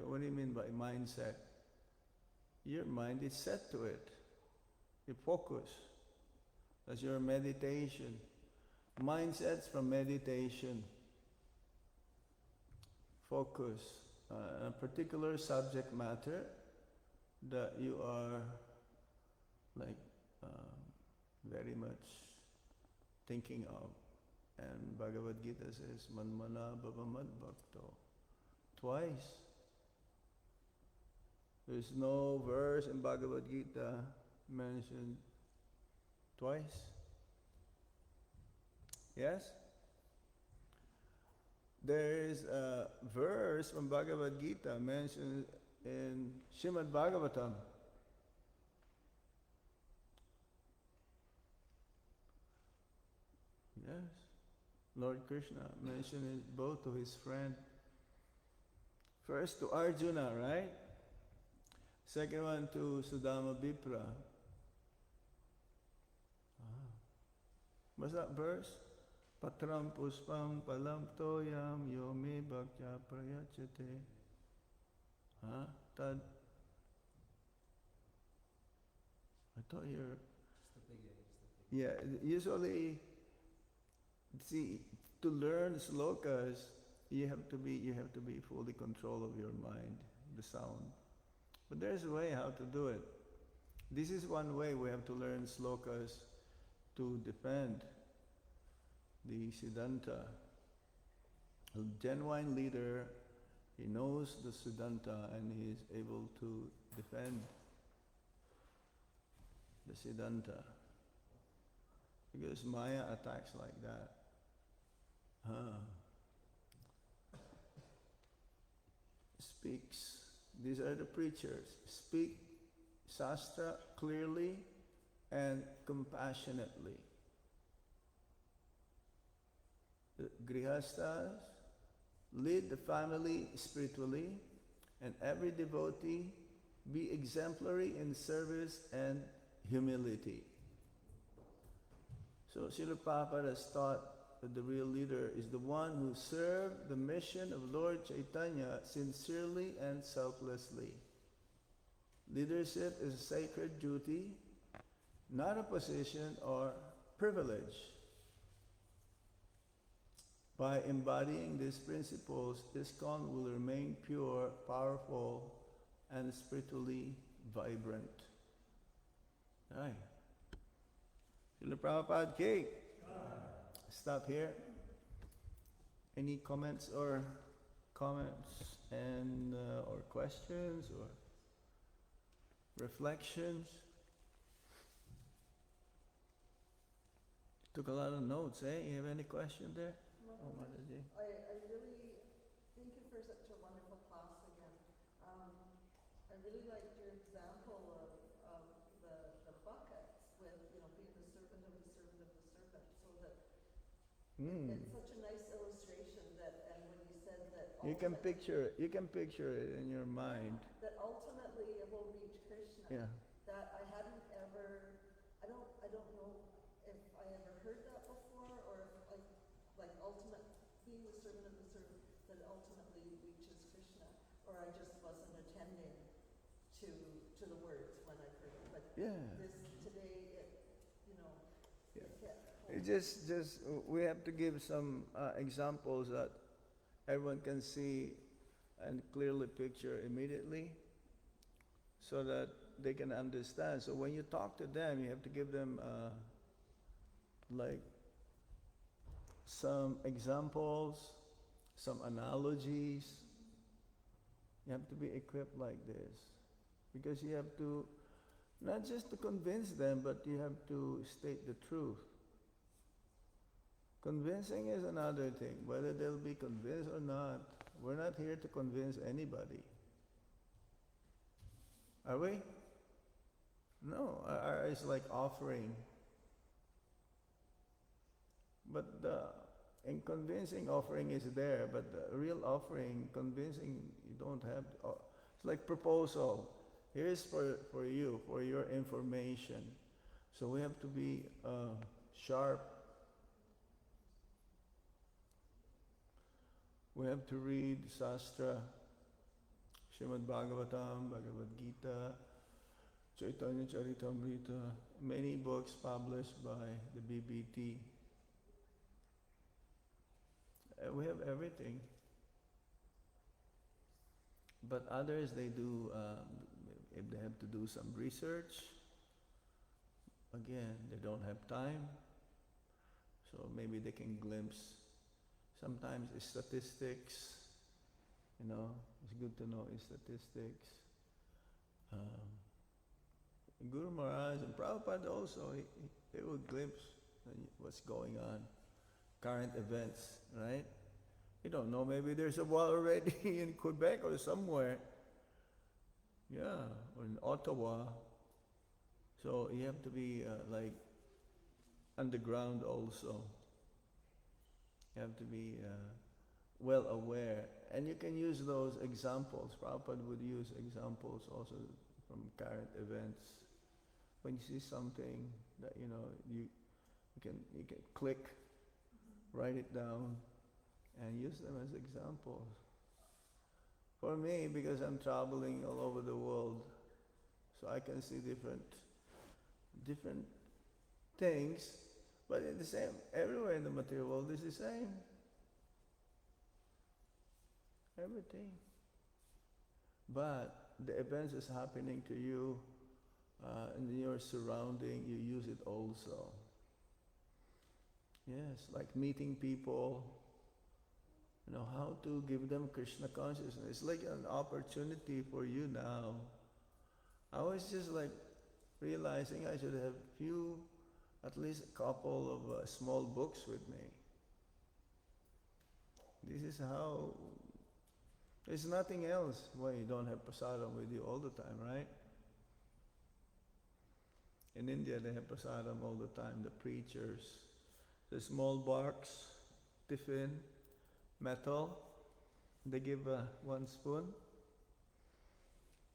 What do you mean by mindset? Your mind is set to it. You focus. That's your meditation. Mindsets from meditation. Focus on a particular subject matter that you are like very much thinking of. And Bhagavad Gita says, Manmana Bhavamad Bhakto. Twice. There's no verse in Bhagavad Gita mentioned twice. Yes? There is a verse from Bhagavad Gita mentioned in Srimad Bhagavatam. Yes. Lord Krishna mentioned it both to his friend. First to Arjuna, right? Second one to Sudama Vipra. What's that verse? Patram puspam palam toyam yo me bhaktya prayachate. Tad. I thought you're. Yeah, usually, see, to learn slokas, you have to be fully control of your mind, the sound. But there's a way how to do it. This is one way we have to learn slokas to defend the Siddhanta. A genuine leader, he knows the Siddhanta and he is able to defend the Siddhanta. Because Maya attacks like that. Speaks. These are the preachers. Speak Shastra clearly and compassionately. The Grihasthas lead the family spiritually, and every devotee be exemplary in service and humility. So Srila Prabhupada has taught that the real leader is the one who served the mission of Lord Chaitanya sincerely and selflessly. Leadership is a sacred duty, not a position or privilege. By embodying these principles, ISKCON will remain pure, powerful, and spiritually vibrant. Aye. Srila Prabhupada ki. Stop here. Any comments and or questions or reflections? Took a lot of notes, eh? You have any question there? No, Oh, Mataji. I really thank you for such a wonderful class again. I really liked your example of the buckets with, being the servant of the servant of the servant, so that it's such a nice illustration that, and when you said that You can ultimately, picture it in your mind. that ultimately it will reach Krishna. Yeah. That I hadn't ever, I don't know if I ever heard that before, or if like ultimate, being the servant of the servant, that ultimately reaches Krishna, or I just wasn't attending to the words when I heard it. But Yeah. this today, it, you know, Yeah. it hit It home. just we have to give some examples that everyone can see and clearly picture immediately, so that they can understand. So when you talk to them, you have to give them like some examples, some analogies. You have to be equipped like this, because you have to, not just to convince them, but you have to state the truth. Convincing is another thing, whether they'll be convinced or not. We're not here to convince anybody. Are we? No, our is like offering. But in convincing, offering is there, but the real offering, convincing, you don't have. It's like proposal. Here's for you, for your information. So we have to be sharp. We have to read Shastra, Srimad Bhagavatam, Bhagavad Gita, Chaitanya Charitamrita, many books published by the BBT. We have everything. But others, they do, if they have to do some research, again, they don't have time, so maybe they can glimpse. Sometimes it's statistics, it's good to know statistics. Guru Maharaj and Prabhupada also, they would glimpse what's going on, current events, right? You don't know, maybe there's a war already in Quebec or somewhere. Yeah, or in Ottawa. So you have to be like underground also. You have to be well aware. And you can use those examples. Prabhupada would use examples also from current events. When you see something that you can click, write it down, and use them as examples. For me, because I'm traveling all over the world, so I can see different things, but it's the same. Everywhere in the material world is the same. Everything. But the events is happening to you in your surrounding, you use it also. Yes, like meeting people, how to give them Krishna consciousness. It's like an opportunity for you now. I was just like realizing I should have at least a couple of small books with me. This is how, there's nothing else why you don't have prasadam with you all the time, right? In India they have prasadam all the time, the preachers. The small box, tiffin, metal, they give 1 spoon.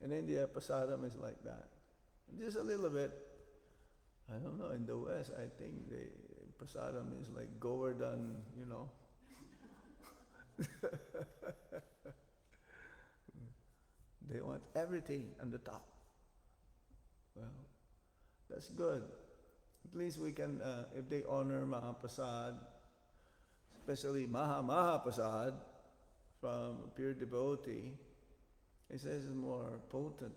In India, prasadam is like that. Just a little bit. I don't know, in the West, I think the prasadam is like Govardhan, They want everything on the top. Well, that's good. At least we can, if they honor Mahaprasad, especially Mahaprasad from a pure devotee, it says it's more potent,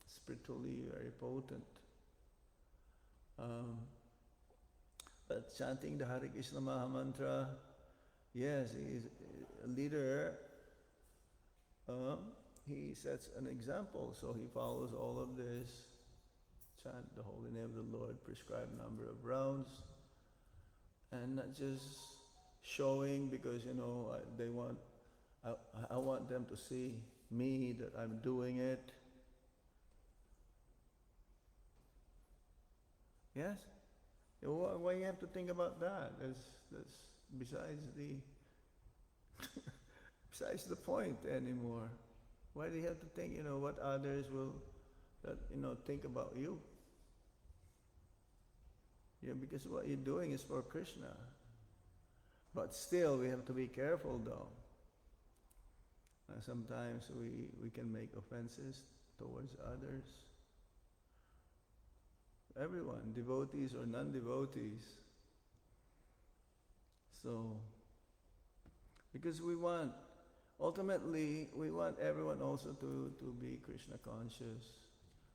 spiritually very potent. But chanting the Hare Krishna Maha Mantra, yes, he is a leader. He sets an example, so he follows all of this. Chant the holy name of the Lord, prescribed number of rounds, and not just showing because they want. I want them to see me that I'm doing it. Yes. Why you have to think about that? That's besides besides the point anymore. Why do you have to think, what others will, think about you? Because what you're doing is for Krishna. But still, we have to be careful though. Sometimes we can make offenses towards others. Everyone, devotees or non-devotees. So, because ultimately, we want everyone also to be Krishna conscious.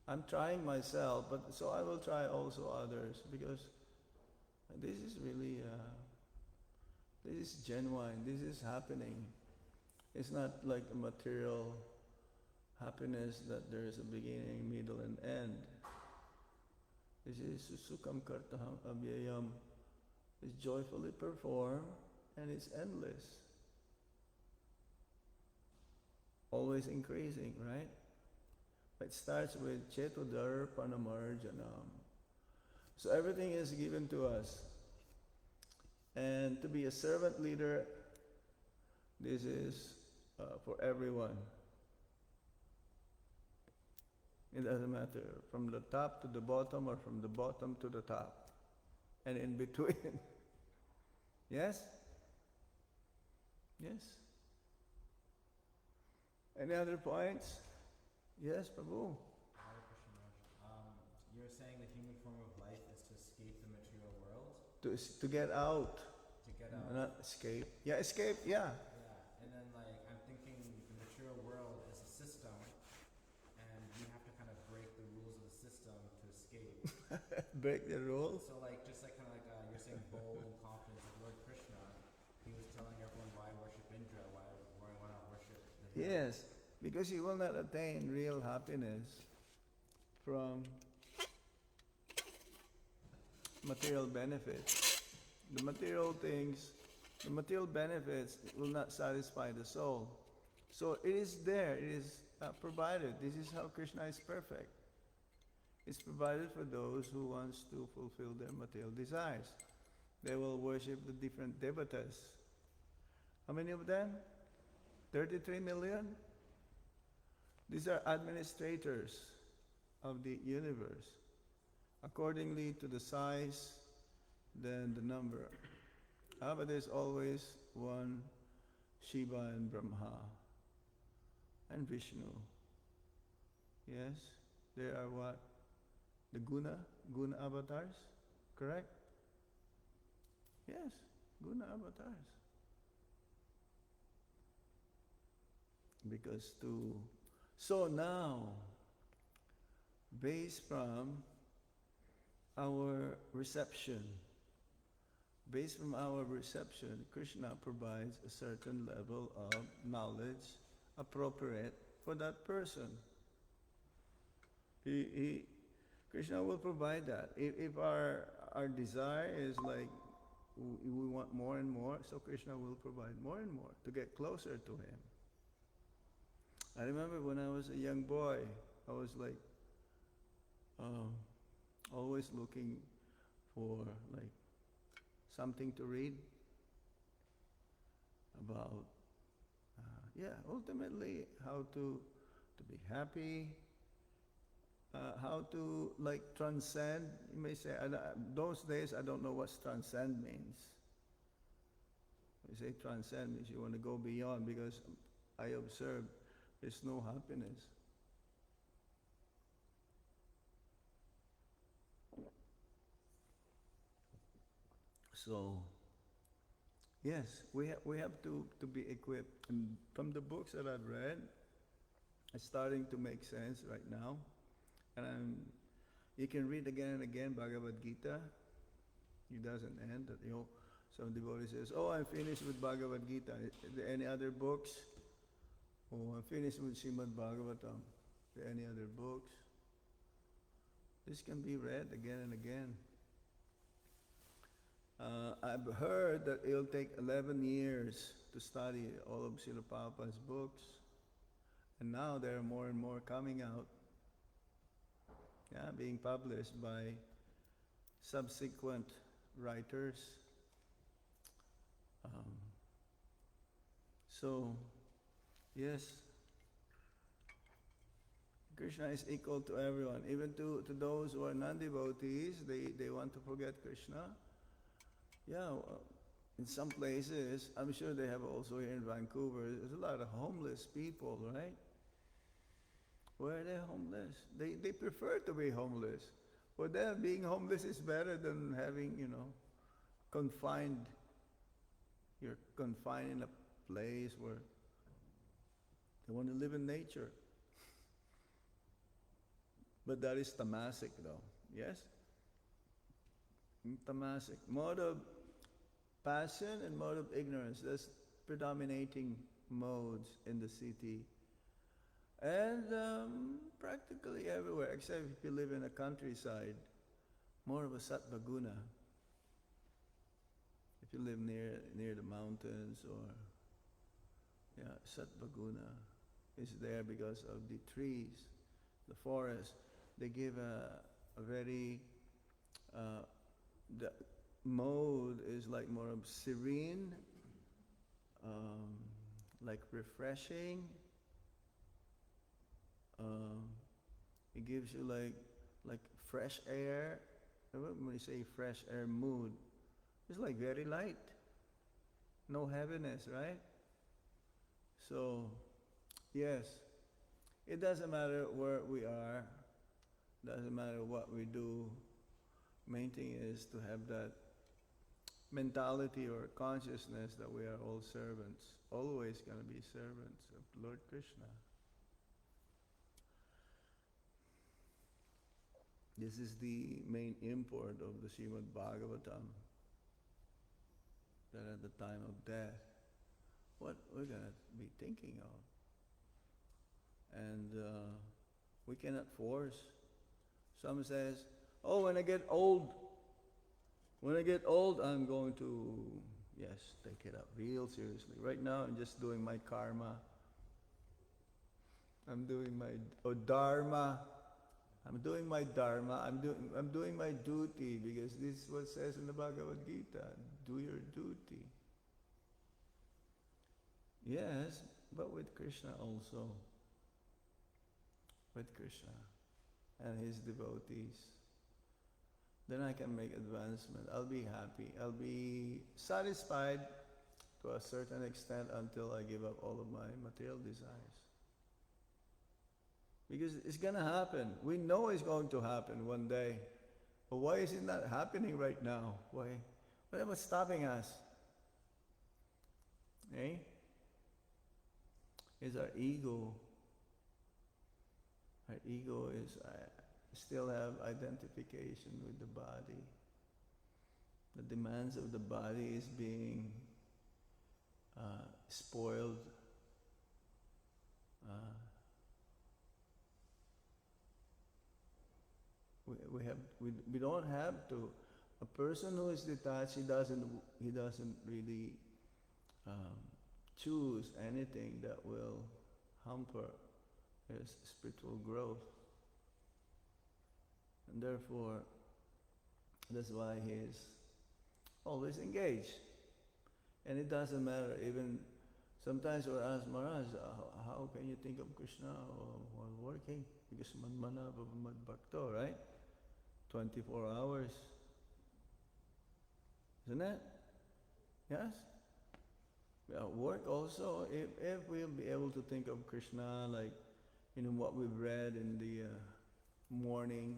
I'm trying myself, but so I will try also others, because this is really, this is genuine, this is happening. It's not like a material happiness that there is a beginning, middle, and end. This is susukam kartaham avyayam. It's joyfully performed and it's endless. Always increasing, right? It starts with chetudar panamarjanam. So everything is given to us. And to be a servant leader, this is for everyone. It doesn't matter, from the top to the bottom or from the bottom to the top. And in between. Yes? Yes? Any other points? Yes, Prabhu? Hare Krishna Maharaj. You're saying the human form of life is to escape the material world? To get out. To get out? Not escape. Yeah, escape, yeah. Yeah, and then I'm thinking the material world is a system, and you have to kind of break the rules of the system to escape. Break the rules? So you're saying bold and confident, like Lord Krishna, he was telling everyone why worship Indra, why not worship the hill. Yes, because you will not attain real happiness from material benefits. The material things, the material benefits will not satisfy the soul. So it is there, it is provided. This is how Krishna is perfect. It's provided for those who wants to fulfill their material desires. They will worship the different devatas. How many of them? 33 million? These are administrators of the universe. Accordingly to the size, then the number. But there's always one Shiva and Brahma and Vishnu. Yes? There are what? The guna avatars? Correct? Yes, guna avatars. So now, based from our reception, Krishna provides a certain level of knowledge appropriate for that person. Krishna will provide that. If our desire is like we want more and more, so Krishna will provide more and more to get closer to him. I remember when I was a young boy, I was like always looking for like something to read about ultimately how to be happy, how to like transcend. You may say, those days I don't know what transcend means. You say transcend means you want to go beyond, because I observed there's no happiness. So, yes, we have to be equipped. And from the books that I've read, it's starting to make sense right now. And you can read again and again Bhagavad Gita. It doesn't end. Some devotee says, "Oh, I'm finished with Bhagavad Gita. Are there any other books?" "Oh, I'm finished with Srimad Bhagavatam. Are there any other books?" This can be read again and again. I've heard that it'll take 11 years to study all of Srila Prabhupada's books. And now there are more and more coming out, being published by subsequent writers. So Yes. Krishna is equal to everyone, even to those who are non-devotees. They want to forget Krishna. Yeah, in some places, I'm sure they have also here in Vancouver, there's a lot of homeless people, right? Where are they homeless? They prefer to be homeless. For them, being homeless is better than having, confined. You're confined in a place where they want to live in nature. But that is tamasic though, yes? Tamasic. Mode of passion and mode of ignorance, that's predominating modes in the city. And practically everywhere, except if you live in a countryside, more of a sattva guna. If you live near the mountains or, sattva guna is there because of the trees, the forest. They give a very, the mode is like more of serene, like refreshing. It gives you like fresh air. When you say fresh air mood, it's like very light, no heaviness, right? So, yes, it doesn't matter where we are, doesn't matter what we do. Main thing is to have that mentality or consciousness that we are all servants, always going to be servants of Lord Krishna. This is the main import of the Srimad Bhagavatam, that at the time of death, what we're going to be thinking of. And we cannot force. Some says, oh, when I get old, I'm going to, take it up real seriously. Right now, I'm just doing my karma. I'm doing my dharma. I'm doing my dharma. I'm doing my duty, because this is what it says in the Bhagavad Gita. Do your duty. Yes, but with Krishna also. With Krishna and his devotees. Then I can make advancement. I'll be happy. I'll be satisfied to a certain extent until I give up all of my material desires. Because it's going to happen. We know it's going to happen one day. But why is it not happening right now? Why? What's stopping us? Eh? It's our ego. Our ego is still have identification with the body. The demands of the body is being spoiled. We don't have to. A person who is detached, he doesn't really choose anything that will hamper his spiritual growth. And therefore, that's why he is always engaged. And it doesn't matter, even sometimes we'll ask Maharaj, how can you think of Krishna while working? Because manmana bhavamad bhakto, right? 24 hours. Isn't it? Yes? Work also, if we'll be able to think of Krishna like, what we've read in the morning,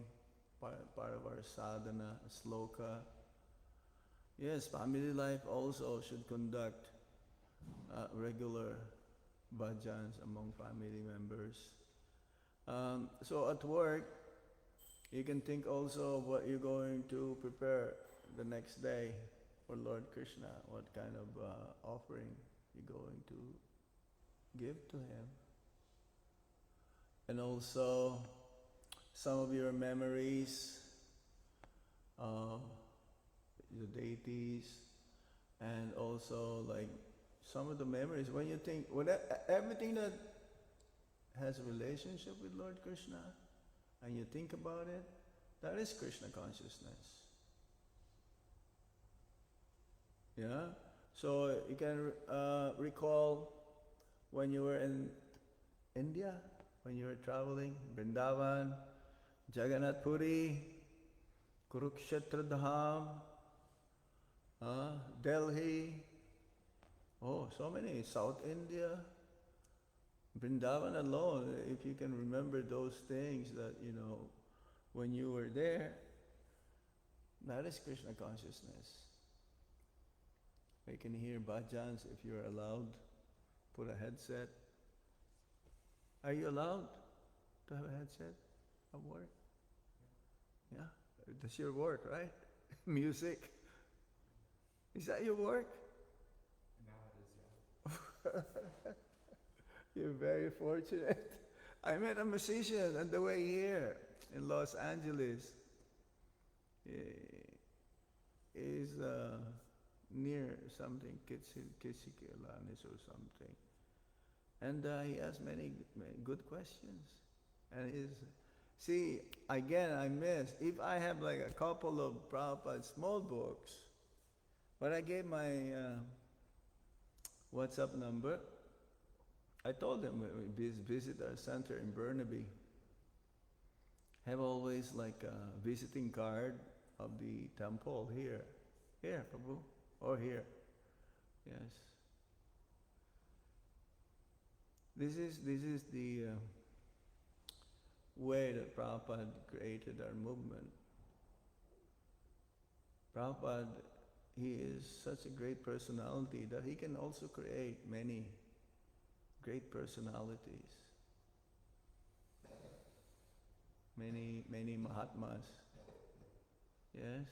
part of our sadhana, sloka. Yes, family life also should conduct regular bhajans among family members. So at work, you can think also of what you're going to prepare the next day for Lord Krishna, what kind of offering you're going to give to him. And also some of your memories of the deities, and also like some of the memories when you think, everything that has a relationship with Lord Krishna, and you think about it, that is Krishna consciousness. Yeah? So you can recall when you were in India, when you were traveling, Vrindavan, Jagannath Puri, Kurukshetra Dham, Delhi, oh, so many, South India, Vrindavan alone, if you can remember those things that, when you were there, that is Krishna consciousness. You can hear bhajans if you're allowed. Put a headset. Are you allowed to have a headset at work? Yeah, that's your work, right? Music. Is that your work? Now it is, yeah. You're very fortunate. I met a musician on the way here in Los Angeles. He's near something, Kisikelanis or something. And he asked many good questions. And again, I miss, if I have like a couple of Prabhupada's small books, when I gave my WhatsApp number, I told him, visit our center in Burnaby. Have always like a visiting card of the temple here. Here, Prabhu, or here. Yes. This is the way that Prabhupada created our movement. Prabhupada, he is such a great personality that he can also create many great personalities. Many Mahatmas. Yes?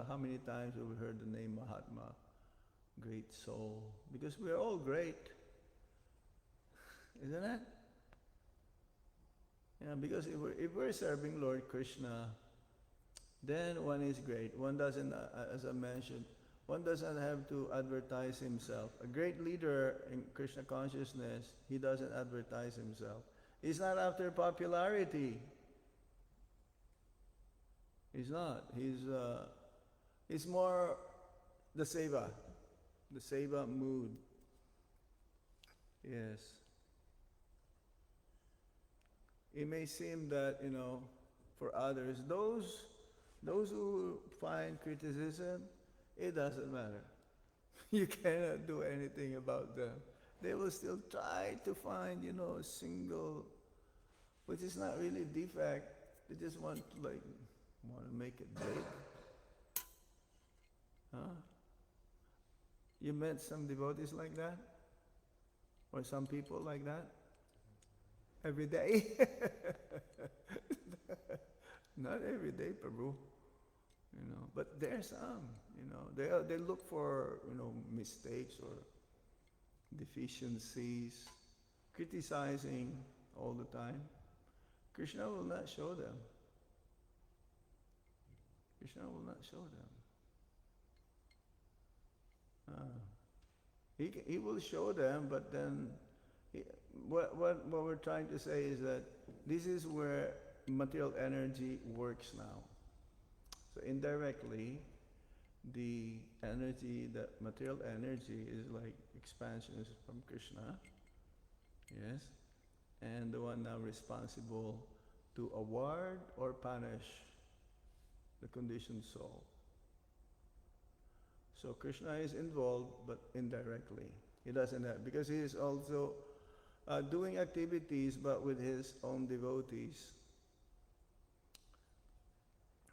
How many times have we heard the name Mahatma? Great soul. Because we're all great. Isn't it? Yeah, because if we're serving Lord Krishna, then one is great. One doesn't, as I mentioned, one doesn't have to advertise himself. A great leader in Krishna consciousness, he doesn't advertise himself. He's not after popularity. He's not. He's more the seva mood. Yes. It may seem that, for others, those who find criticism, it doesn't matter. You cannot do anything about them. They will still try to find, a single, which is not really a defect. They just want to make it big. Huh? You met some devotees like that? Or some people like that? Every day? Not every day, Prabhu. But there's some, they look for, mistakes or deficiencies, criticizing all the time. Krishna will not show them. Krishna will not show them. He will show them, but then what we're trying to say is that this is where material energy works now. So indirectly, the material energy is like expansions from Krishna, yes, and the one now responsible to award or punish the conditioned soul. So Krishna is involved, but indirectly. He doesn't have, because he is also doing activities, but with his own devotees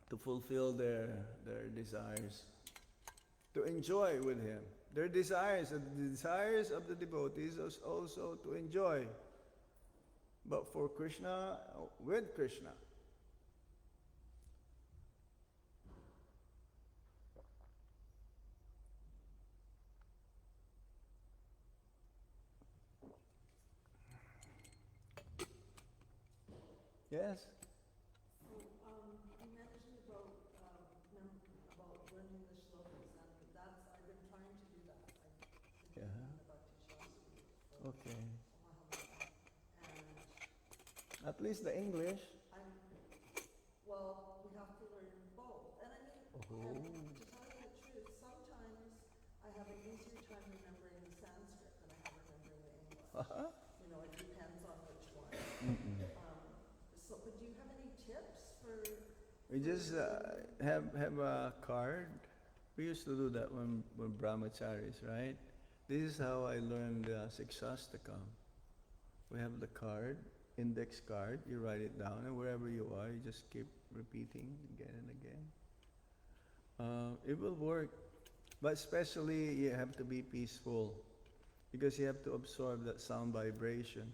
to fulfill their desires, to enjoy with him. Their desires, and the desires of the devotees is also to enjoy, but for Krishna, with Krishna. Yes? So, you mentioned about learning the shlokas, and I've been trying to do that. I've been doing the Bhakti Shastri for Okay. Mahamaya. And At least the English. we have to learn both. And I mean, Oh. to tell you the truth, sometimes I have an easier time remembering the Sanskrit than I have remembering the English. You know, it depends on which one. So, but do you have any tips for? We just have a card. We used to do that when brahmacharis, right? This is how I learned Siksastakam. We have the card, index card, you write it down, and wherever you are, you just keep repeating again and again. It will work, but especially you have to be peaceful, because you have to absorb that sound vibration.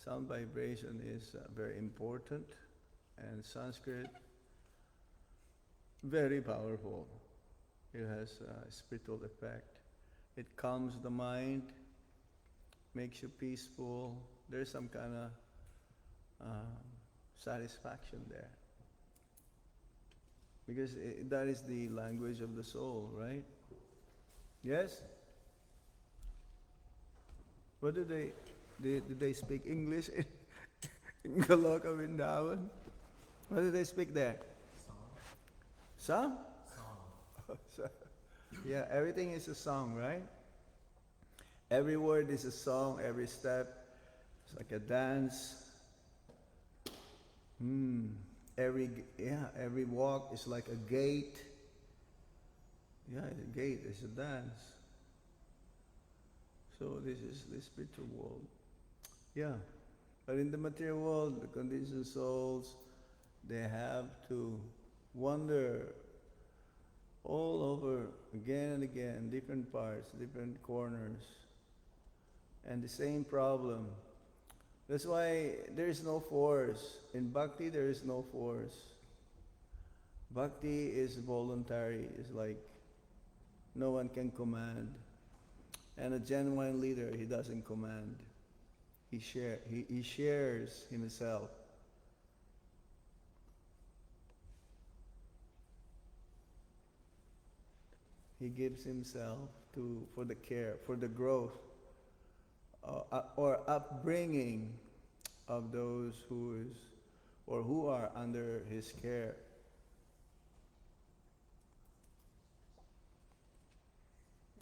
Sound vibration is very important, and Sanskrit, very powerful. It has a spiritual effect. It calms the mind, makes you peaceful. There's some kind of satisfaction there. Because that is the language of the soul, right? Yes? What do they speak English in Goloka Vrindavan? What do they speak there? Song? Song? Yeah, everything is a song, right? Every word is a song, every step is like a dance. Every walk is like a gate. Yeah, a gate is a dance. So this is the spiritual world. Yeah. But in the material world, the conditioned souls, they have to wander all over again and again, different parts, different corners, and the same problem. That's why there is no force. In Bhakti, there is no force. Bhakti is voluntary. It's like no one can command. And a genuine leader, he doesn't command. He shares himself. He gives himself for the care, for the growth, or upbringing of those who are under his care.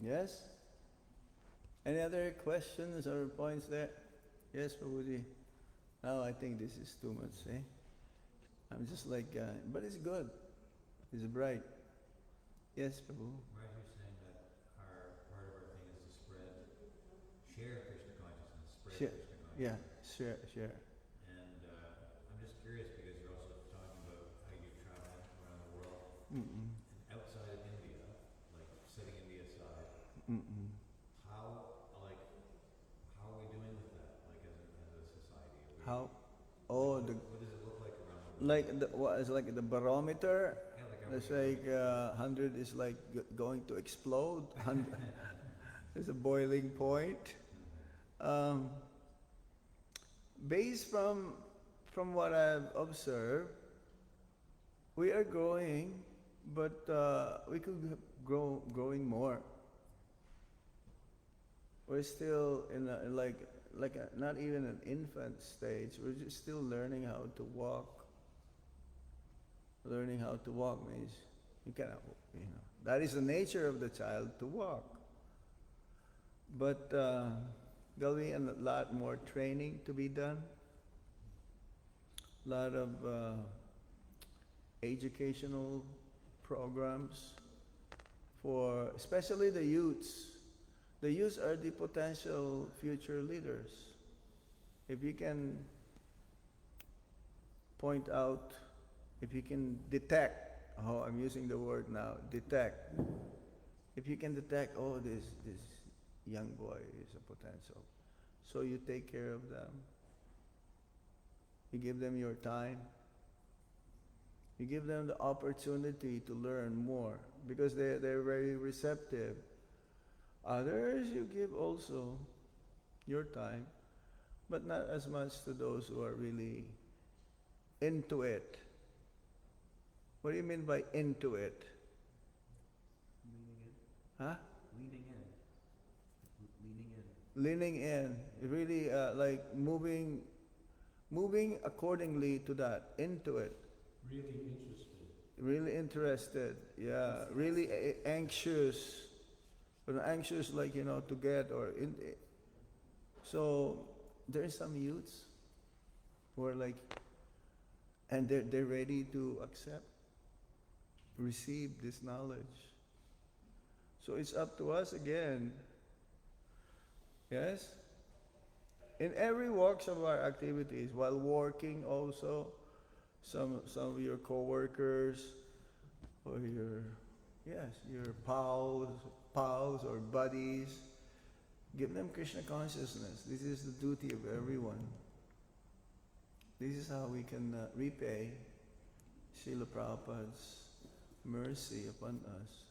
Yes? Any other questions or points there? Yes, Prabhuji. Now I think this is too much, eh? I'm just like, but it's good. It's bright. Yes, Prabhu. Right, you're saying that part of our thing is to share Krishna consciousness, spread Krishna consciousness. Yeah, share. And I'm just curious because you're also talking about how you travel around the world. Mm-mm. And outside of India, like setting India aside, Mm-mm. how are we doing with that, like as a society? How? Oh, what does it look like around the world? like what is like the barometer? Yeah, It's like 100 is like going to explode. 100 is a boiling point. Based from what I've observed, we are growing, but we could growing more. We're still in not even an infant stage. We're just still learning how to walk. Learning how to walk means you cannot, that is the nature of the child, to walk. But there'll be a lot more training to be done. A lot of educational programs for especially the youths. The youths are the potential future leaders. If you can point out, if you can detect, I'm using the word now, detect. If you can detect, this young boy is a potential. So you take care of them. You give them your time. You give them the opportunity to learn more because they're very receptive. Others you give also your time, but not as much to those who are really into it. What do you mean by into it? Leaning in. Huh? Leaning in. Leaning in. Really like moving accordingly to that, into it. Really interested. Really interested, yeah. Really anxious or anxious, like, to get or in. So there are some youths who are like, and they're ready to accept, receive this knowledge. So it's up to us again. Yes? In every walks of our activities, while working also, some of your co-workers or your pals or buddies, give them Krishna consciousness. This is the duty of everyone. This is how we can repay Srila Prabhupada's mercy upon us.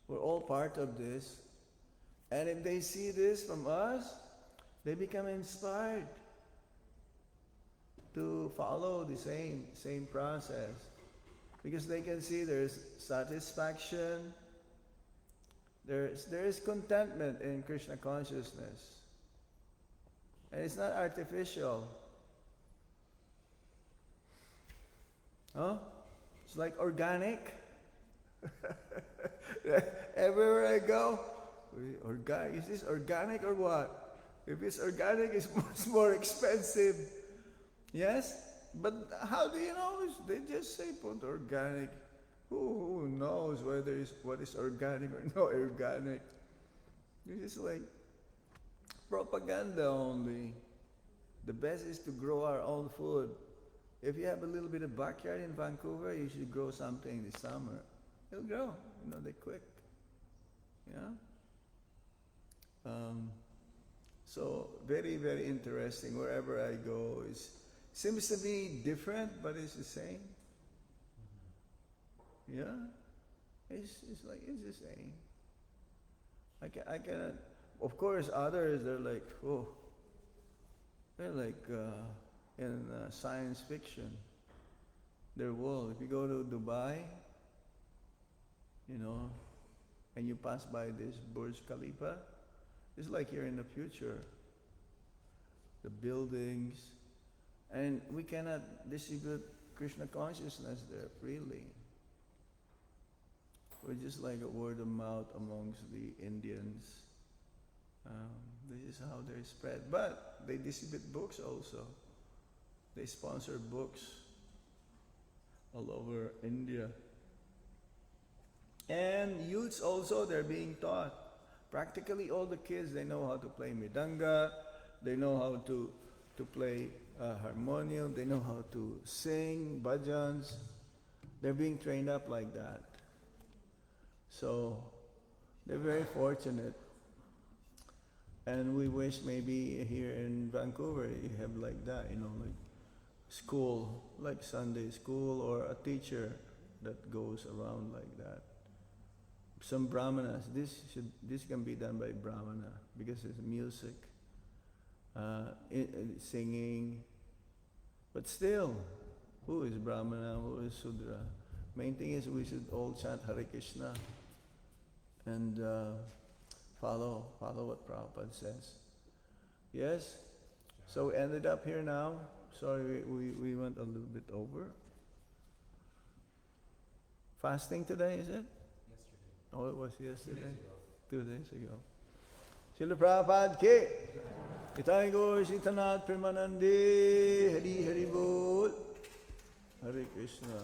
We're all part of this. And if they see this from us, they become inspired to follow the same process. Because they can see there's satisfaction, there is contentment in Krishna consciousness. And it's not artificial. Huh? It's like organic. Everywhere I go, is this organic or what? If it's organic, it's more expensive. Yes? But how do you know? They just say put organic. Who knows what is organic or no organic? It's just like propaganda only. The best is to grow our own food. If you have a little bit of backyard in Vancouver, you should grow something this summer. It'll grow. They're quick. Yeah? So very, very interesting. Wherever I go, it seems to be different, but it's the same. Yeah? It's the same. I cannot. Of course, others, they're like, in science fiction. Their world. If you go to Dubai, and you pass by this Burj Khalifa, it's like you're in the future. The buildings, and we cannot distribute Krishna consciousness there freely. We're just like a word of mouth amongst the Indians. This is how they're spread. But they distribute books also. They sponsor books all over India. And youths also, they're being taught. Practically all the kids, they know how to play mridanga, they know how to play harmonium, they know how to sing bhajans. They're being trained up like that. So they're very fortunate. And we wish maybe here in Vancouver you have like that, like school, like Sunday school, or a teacher that goes around like that. Some brahmanas, this can be done by brahmana because it's music, singing. But still, who is brahmana, who is Sudra? Main thing is we should all chant Hare Krishna and follow what Prabhupada says. Yes? So we ended up here now. Sorry, we went a little bit over. Fasting today, is it? Yesterday. Oh, it was yesterday? 2 days ago. 2 days ago. Srila Prabhupada ki Itai Gaur Sitanath Premanande Hari Hari Bol Hare Krishna.